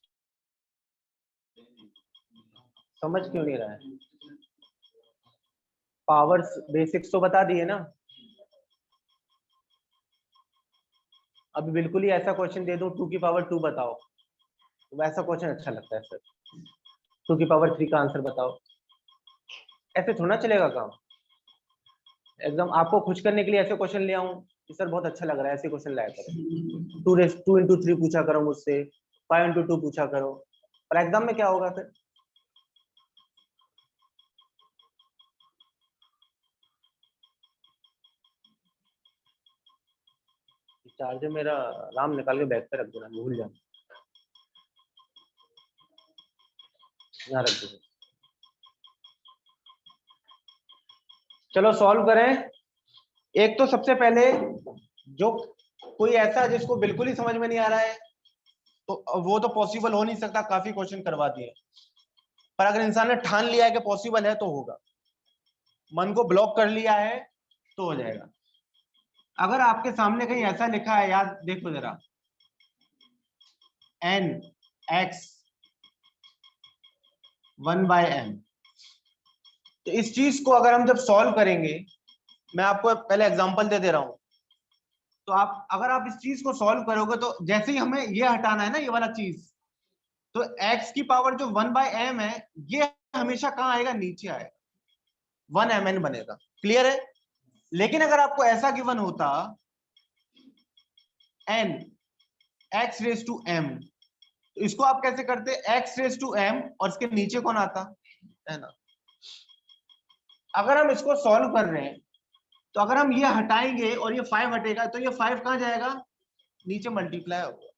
समझ क्यों नहीं रहा है? पावर्स बेसिक्स तो बता दिए ना। अभी बिल्कुल ही ऐसा क्वेश्चन दे दूं 2 की पावर 2 बताओ, तो वैसा क्वेश्चन अच्छा लगता है सर। 2 की पावर 3 का आंसर बताओ, ऐसे थोड़ा चलेगा काम। एकदम आपको खुश करने के लिए ऐसे क्वेश्चन ले आऊं कि सर बहुत अच्छा लग रहा है, ऐसे क्वेश्चन लाया करो। 2 इंटू 3 पूछा करो मुझसे, 5 इंटू 2 पूछा करो, पर एग्जाम में क्या होगा फिर? चार्जर मेरा राम निकाल के बैग पे रख देना, भूल जाना, यहाँ रख दो। चलो सॉल्व करें। एक तो सबसे पहले जो कोई ऐसा जिसको बिल्कुल ही समझ में नहीं आ रहा है, तो वो तो पॉसिबल हो नहीं सकता, काफी क्वेश्चन करवा दिए। पर अगर इंसान ने ठान लिया है कि पॉसिबल है तो होगा, मन को ब्लॉक कर लिया है तो हो जाएगा। अगर आपके सामने कहीं ऐसा लिखा है, याद देखो जरा, n x 1/m, तो इस चीज को अगर हम जब सॉल्व करेंगे, मैं आपको पहले एग्जांपल दे रहा हूं, तो आप अगर आप इस चीज को सॉल्व करोगे तो जैसे ही हमें ये हटाना है ना, ये वाला चीज, तो x की पावर जो 1/m है, ये हमेशा कहां आएगा, नीचे आएगा, 1mn बनेगा। क्लियर है? लेकिन अगर आपको ऐसा गिवन होता n x raise to m, तो इसको आप कैसे करते, x रेज टू m और इसके नीचे कौन आता है ना। अगर हम इसको सॉल्व कर रहे हैं, तो अगर हम ये हटाएंगे और ये 5 हटेगा, तो ये 5 कहां जाएगा, नीचे मल्टीप्लाई होगा,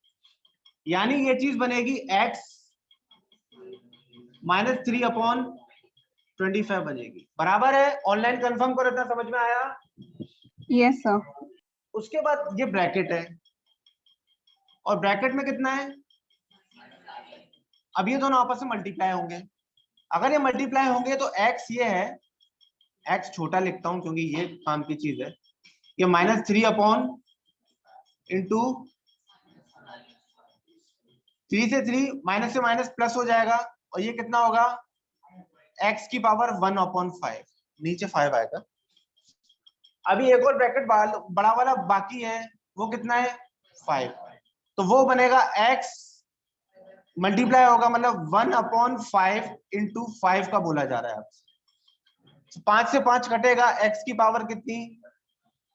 यानी ये चीज बनेगी x -3/25 बनेगी। बराबर है? ऑनलाइन कंफर्म करो, इतना समझ में आया? Yes sir. उसके बाद ये ब्रैकेट है, और ब्रैकेट में कितना है, अब ये दोनों आपस में मल्टीप्लाई होंगे। अगर ये मल्टीप्लाई होंगे तो x ये है, x छोटा लिखता हूं क्योंकि ये काम की चीज है, ये -3 इंटू 3 से 3, माइनस से माइनस प्लस हो जाएगा, और ये कितना होगा, x की पावर 1/5, नीचे 5 आएगा। अभी एक और ब्रैकेट बड़ा वाला बाकी है, वो कितना है, 5, तो वो बनेगा x मल्टीप्लाई होगा, मतलब 1/5 इंटू 5 का बोला जा रहा है आपसे। 5 से 5 कटेगा, x की पावर कितनी,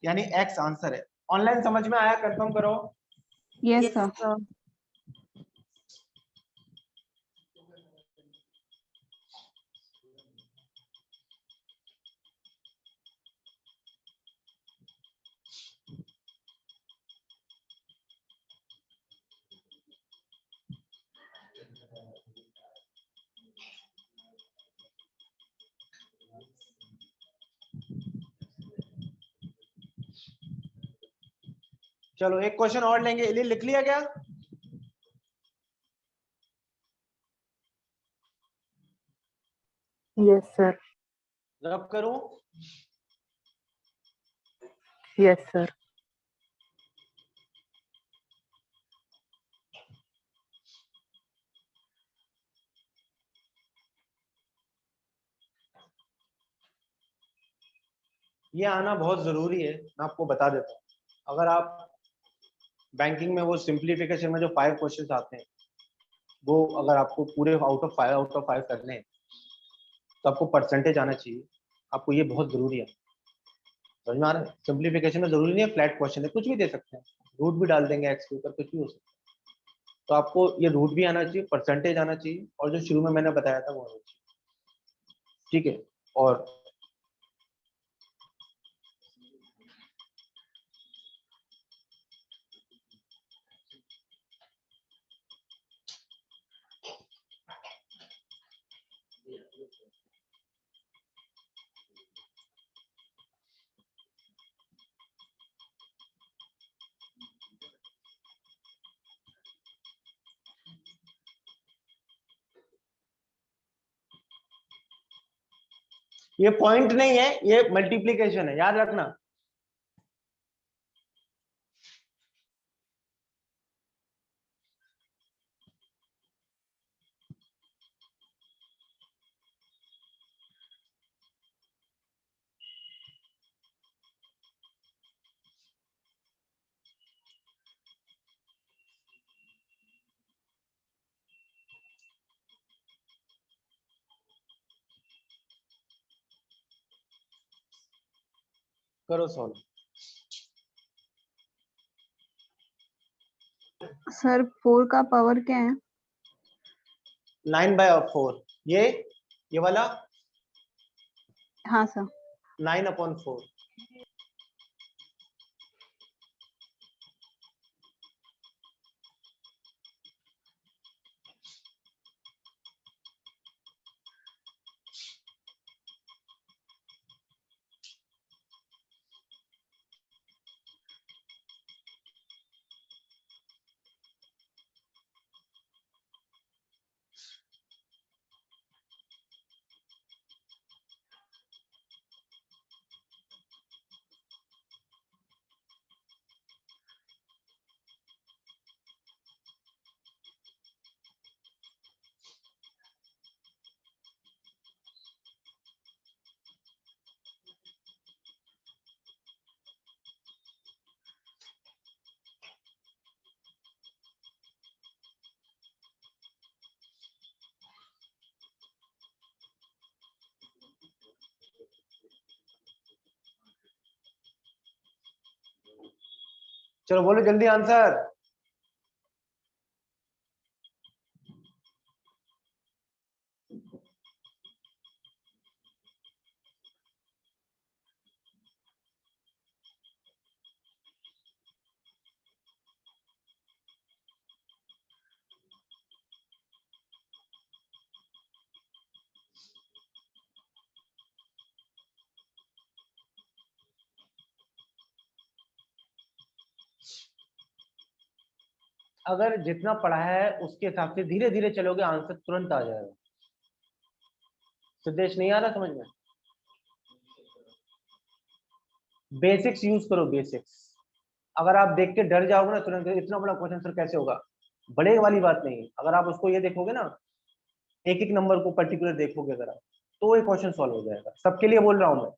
यानी x आंसर है। ऑनलाइन समझ में आया? कंफर्म करो। Yes sir. चलो एक क्वेश्चन और लेंगे, ये लिख लिया क्या? Yes, sir. रब करूं? Yes, sir. ये आना बहुत जरूरी है, मैं आपको बता देता हूं। अगर आप बैंकिंग में वो सिंप्लीफिकेशन में जो 5 क्वेश्चंस आते हैं, वो अगर आपको पूरे आउट ऑफ 5 करने हैं, तो आपको परसेंटेज आना चाहिए। आपको ये बहुत जरूरी है, समझ में आ रहा है? सिंप्लीफिकेशन में जरूरी नहीं है फ्लैट क्वेश्चन है, कुछ भी दे सकते हैं, रूट भी डाल देंगे एक्स के ऊपर, कुछ भी हो सकता है। तो आपको ये रूट भी आना चाहिए, परसेंटेज आना चाहिए, और जो शुरू में मैंने बताया था वो आना चाहिए। ठीक है? और ये पॉइंट नहीं है, ये मल्टीप्लीकेशन है, याद रखना। करो सॉल्व। सर 4 का पावर क्या है? 9/4, ये वाला हाँ सर। 9/4। चलो बोलो जल्दी आंसर। अगर जितना पढ़ा है उसके हिसाब से धीरे धीरे चलोगे आंसर तुरंत आ जाएगा। सिद्धेश नहीं आ रहा समझ में? बेसिक्स यूज करो, बेसिक्स। अगर आप देख के डर जाओगे ना तुरंत इतना बड़ा क्वेश्चन आंसर कैसे होगा, बड़े वाली बात नहीं। अगर आप उसको ये देखोगे ना, एक एक नंबर को पर्टिकुलर देखोगे अगर आप, तो ये क्वेश्चन सॉल्व हो जाएगा। सबके लिए बोल रहा हूं मैं।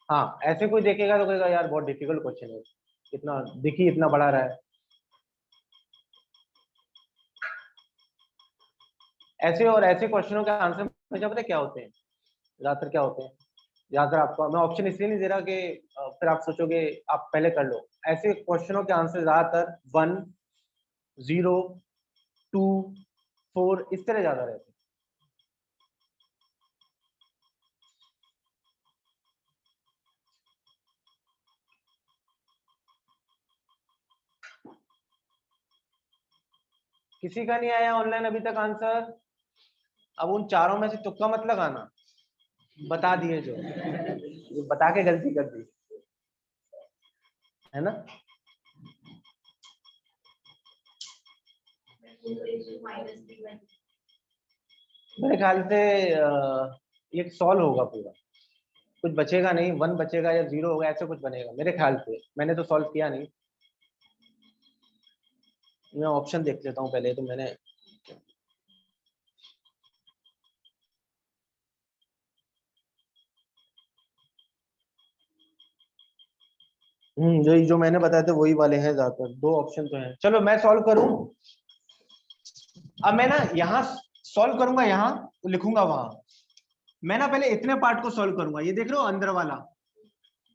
हाँ, ऐसे कोई देखेगा तो कहेगा यार बहुत डिफिकल्ट क्वेश्चन है, इतना देखिए इतना बड़ा रहा है। ऐसे और ऐसे क्वेश्चनों के आंसर मुझे पता है क्या होते हैं, ज्यादातर क्या होते हैं, ज्यादातर आपको मैं ऑप्शन इसलिए नहीं दे रहा कि फिर आप सोचोगे आप पहले कर लो। ऐसे क्वेश्चनों के आंसर ज्यादातर 1, 0, 2, 4 इस तरह ज्यादा रहते हैं। किसी का नहीं आया ऑनलाइन अभी तक आंसर? अब उन चारों में से तुक्का मत लगाना, बता दिए जो बता के गलती कर दी है ना। मेरे ख्याल से ये सॉल्व होगा पूरा, कुछ बचेगा नहीं, 1 बचेगा या 0 होगा, ऐसे कुछ बनेगा मेरे ख्याल से। मैंने तो सॉल्व किया नहीं, मैं ऑप्शन देख लेता हूँ पहले तो। मैंने जो मैंने बताया था वही वाले हैं ज्यादातर, 2 ऑप्शन तो हैं। चलो मैं सॉल्व करूं। अब मैं ना यहाँ सॉल्व करूंगा, यहाँ लिखूंगा वहां। मैं ना पहले इतने पार्ट को सॉल्व करूंगा, ये देख रहे हो अंदर वाला।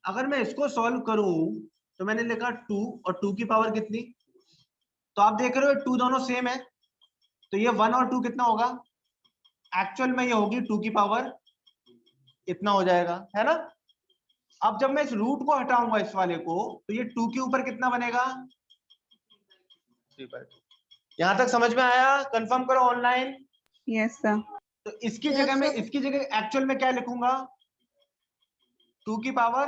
अगर मैं इसको सॉल्व करूं तो मैंने लिखा 2 और 2 की पावर कितनी, तो आप देख रहे हो 2 दोनों सेम है, तो ये 1 और 2 कितना होगा, एक्चुअल में ये होगी 2 की पावर इतना हो जाएगा, है ना। अब जब मैं इस रूट को हटाऊंगा इस वाले को, तो ये 2 के ऊपर कितना बनेगा, 3/2। यहां तक समझ में आया? कंफर्म करो ऑनलाइन। Yes sir. तो इसकी Yes, जगह में sir. इसकी जगह एक्चुअल में क्या लिखूंगा, 2 की पावर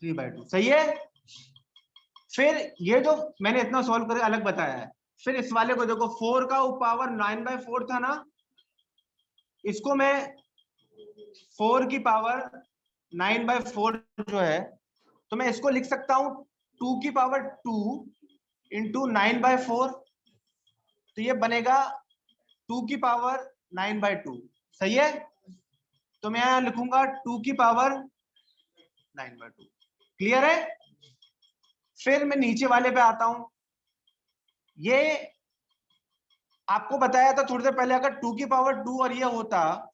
3/2। सही है। फिर ये जो मैंने इतना सॉल्व करके अलग बताया है, फिर इस वाले को देखो, 4 का पावर 9/4 था ना, इसको मैं 4 की पावर 9/4 जो है, तो मैं इसको लिख सकता हूं 2 की पावर 2 इंटू 9/4, तो ये बनेगा 2 की पावर 9/2। सही है। तो मैं यहां लिखूंगा 2 की पावर 9/2। क्लियर है। फिर मैं नीचे वाले पे आता हूं। ये आपको बताया था थोड़ी देर पहले, अगर 2 की पावर 2 और ये होता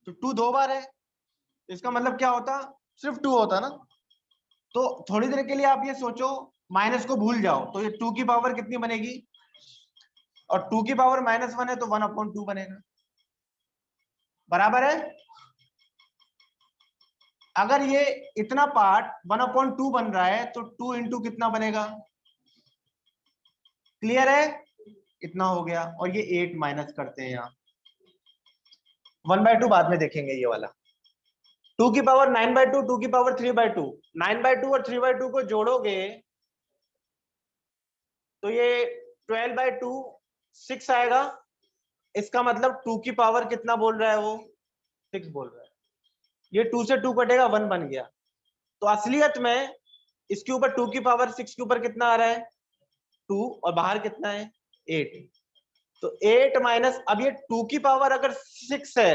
तो 2 2 बार है, इसका मतलब क्या होता, सिर्फ 2 होता ना। तो थोड़ी देर के लिए आप ये सोचो, माइनस को भूल जाओ, तो ये 2 की पावर कितनी बनेगी, और 2 की पावर -1 है तो 1/2 बनेगा, बराबर है। अगर ये इतना पार्ट 1/2 बन रहा है तो 2 इंटू कितना बनेगा, क्लियर है, इतना हो गया। और ये 8 माइनस करते हैं यहाँ, 1/2 बाद में देखेंगे ये वाला। 2 की पावर 9/2, 2 की पावर 3/2, 9/2 और 3/2 को जोड़ोगे तो ये 12/2 6 आएगा। इसका मतलब 2 की पावर कितना बोल रहा है वो, 6 बोल रहा है। ये 2 से 2 कटेगा, 1 बन गया। तो असलियत में इसके ऊपर 2 की पावर 6 के ऊपर कितना आ रहा है, 2, और बाहर कितना है, 8। तो 8 माइनस, अब ये 2 की पावर अगर 6 है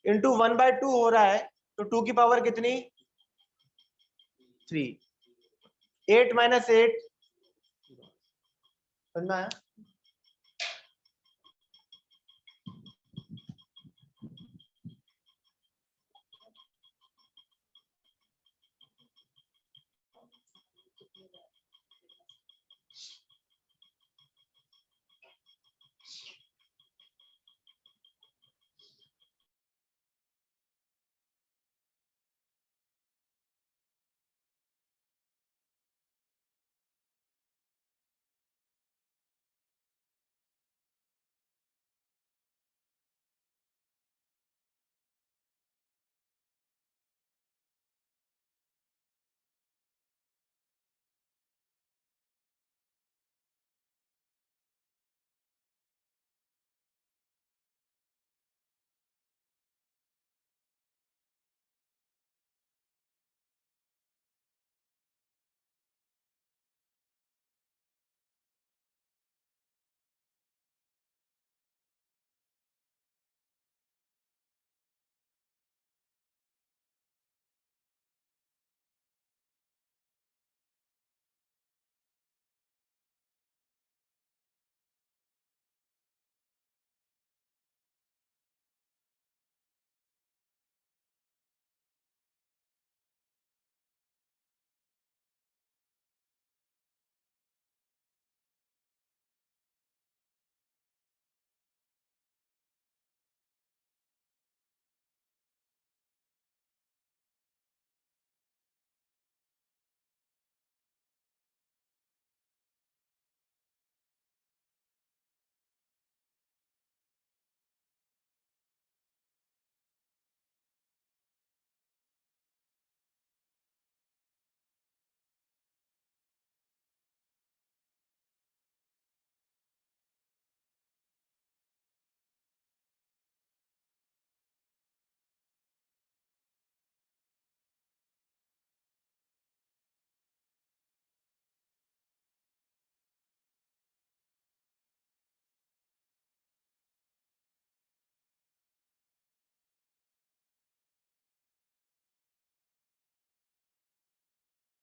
इंटू 1/2 हो रहा है, तो 2 की पावर कितनी, 3। 8 माइनस 8, समझ में आया?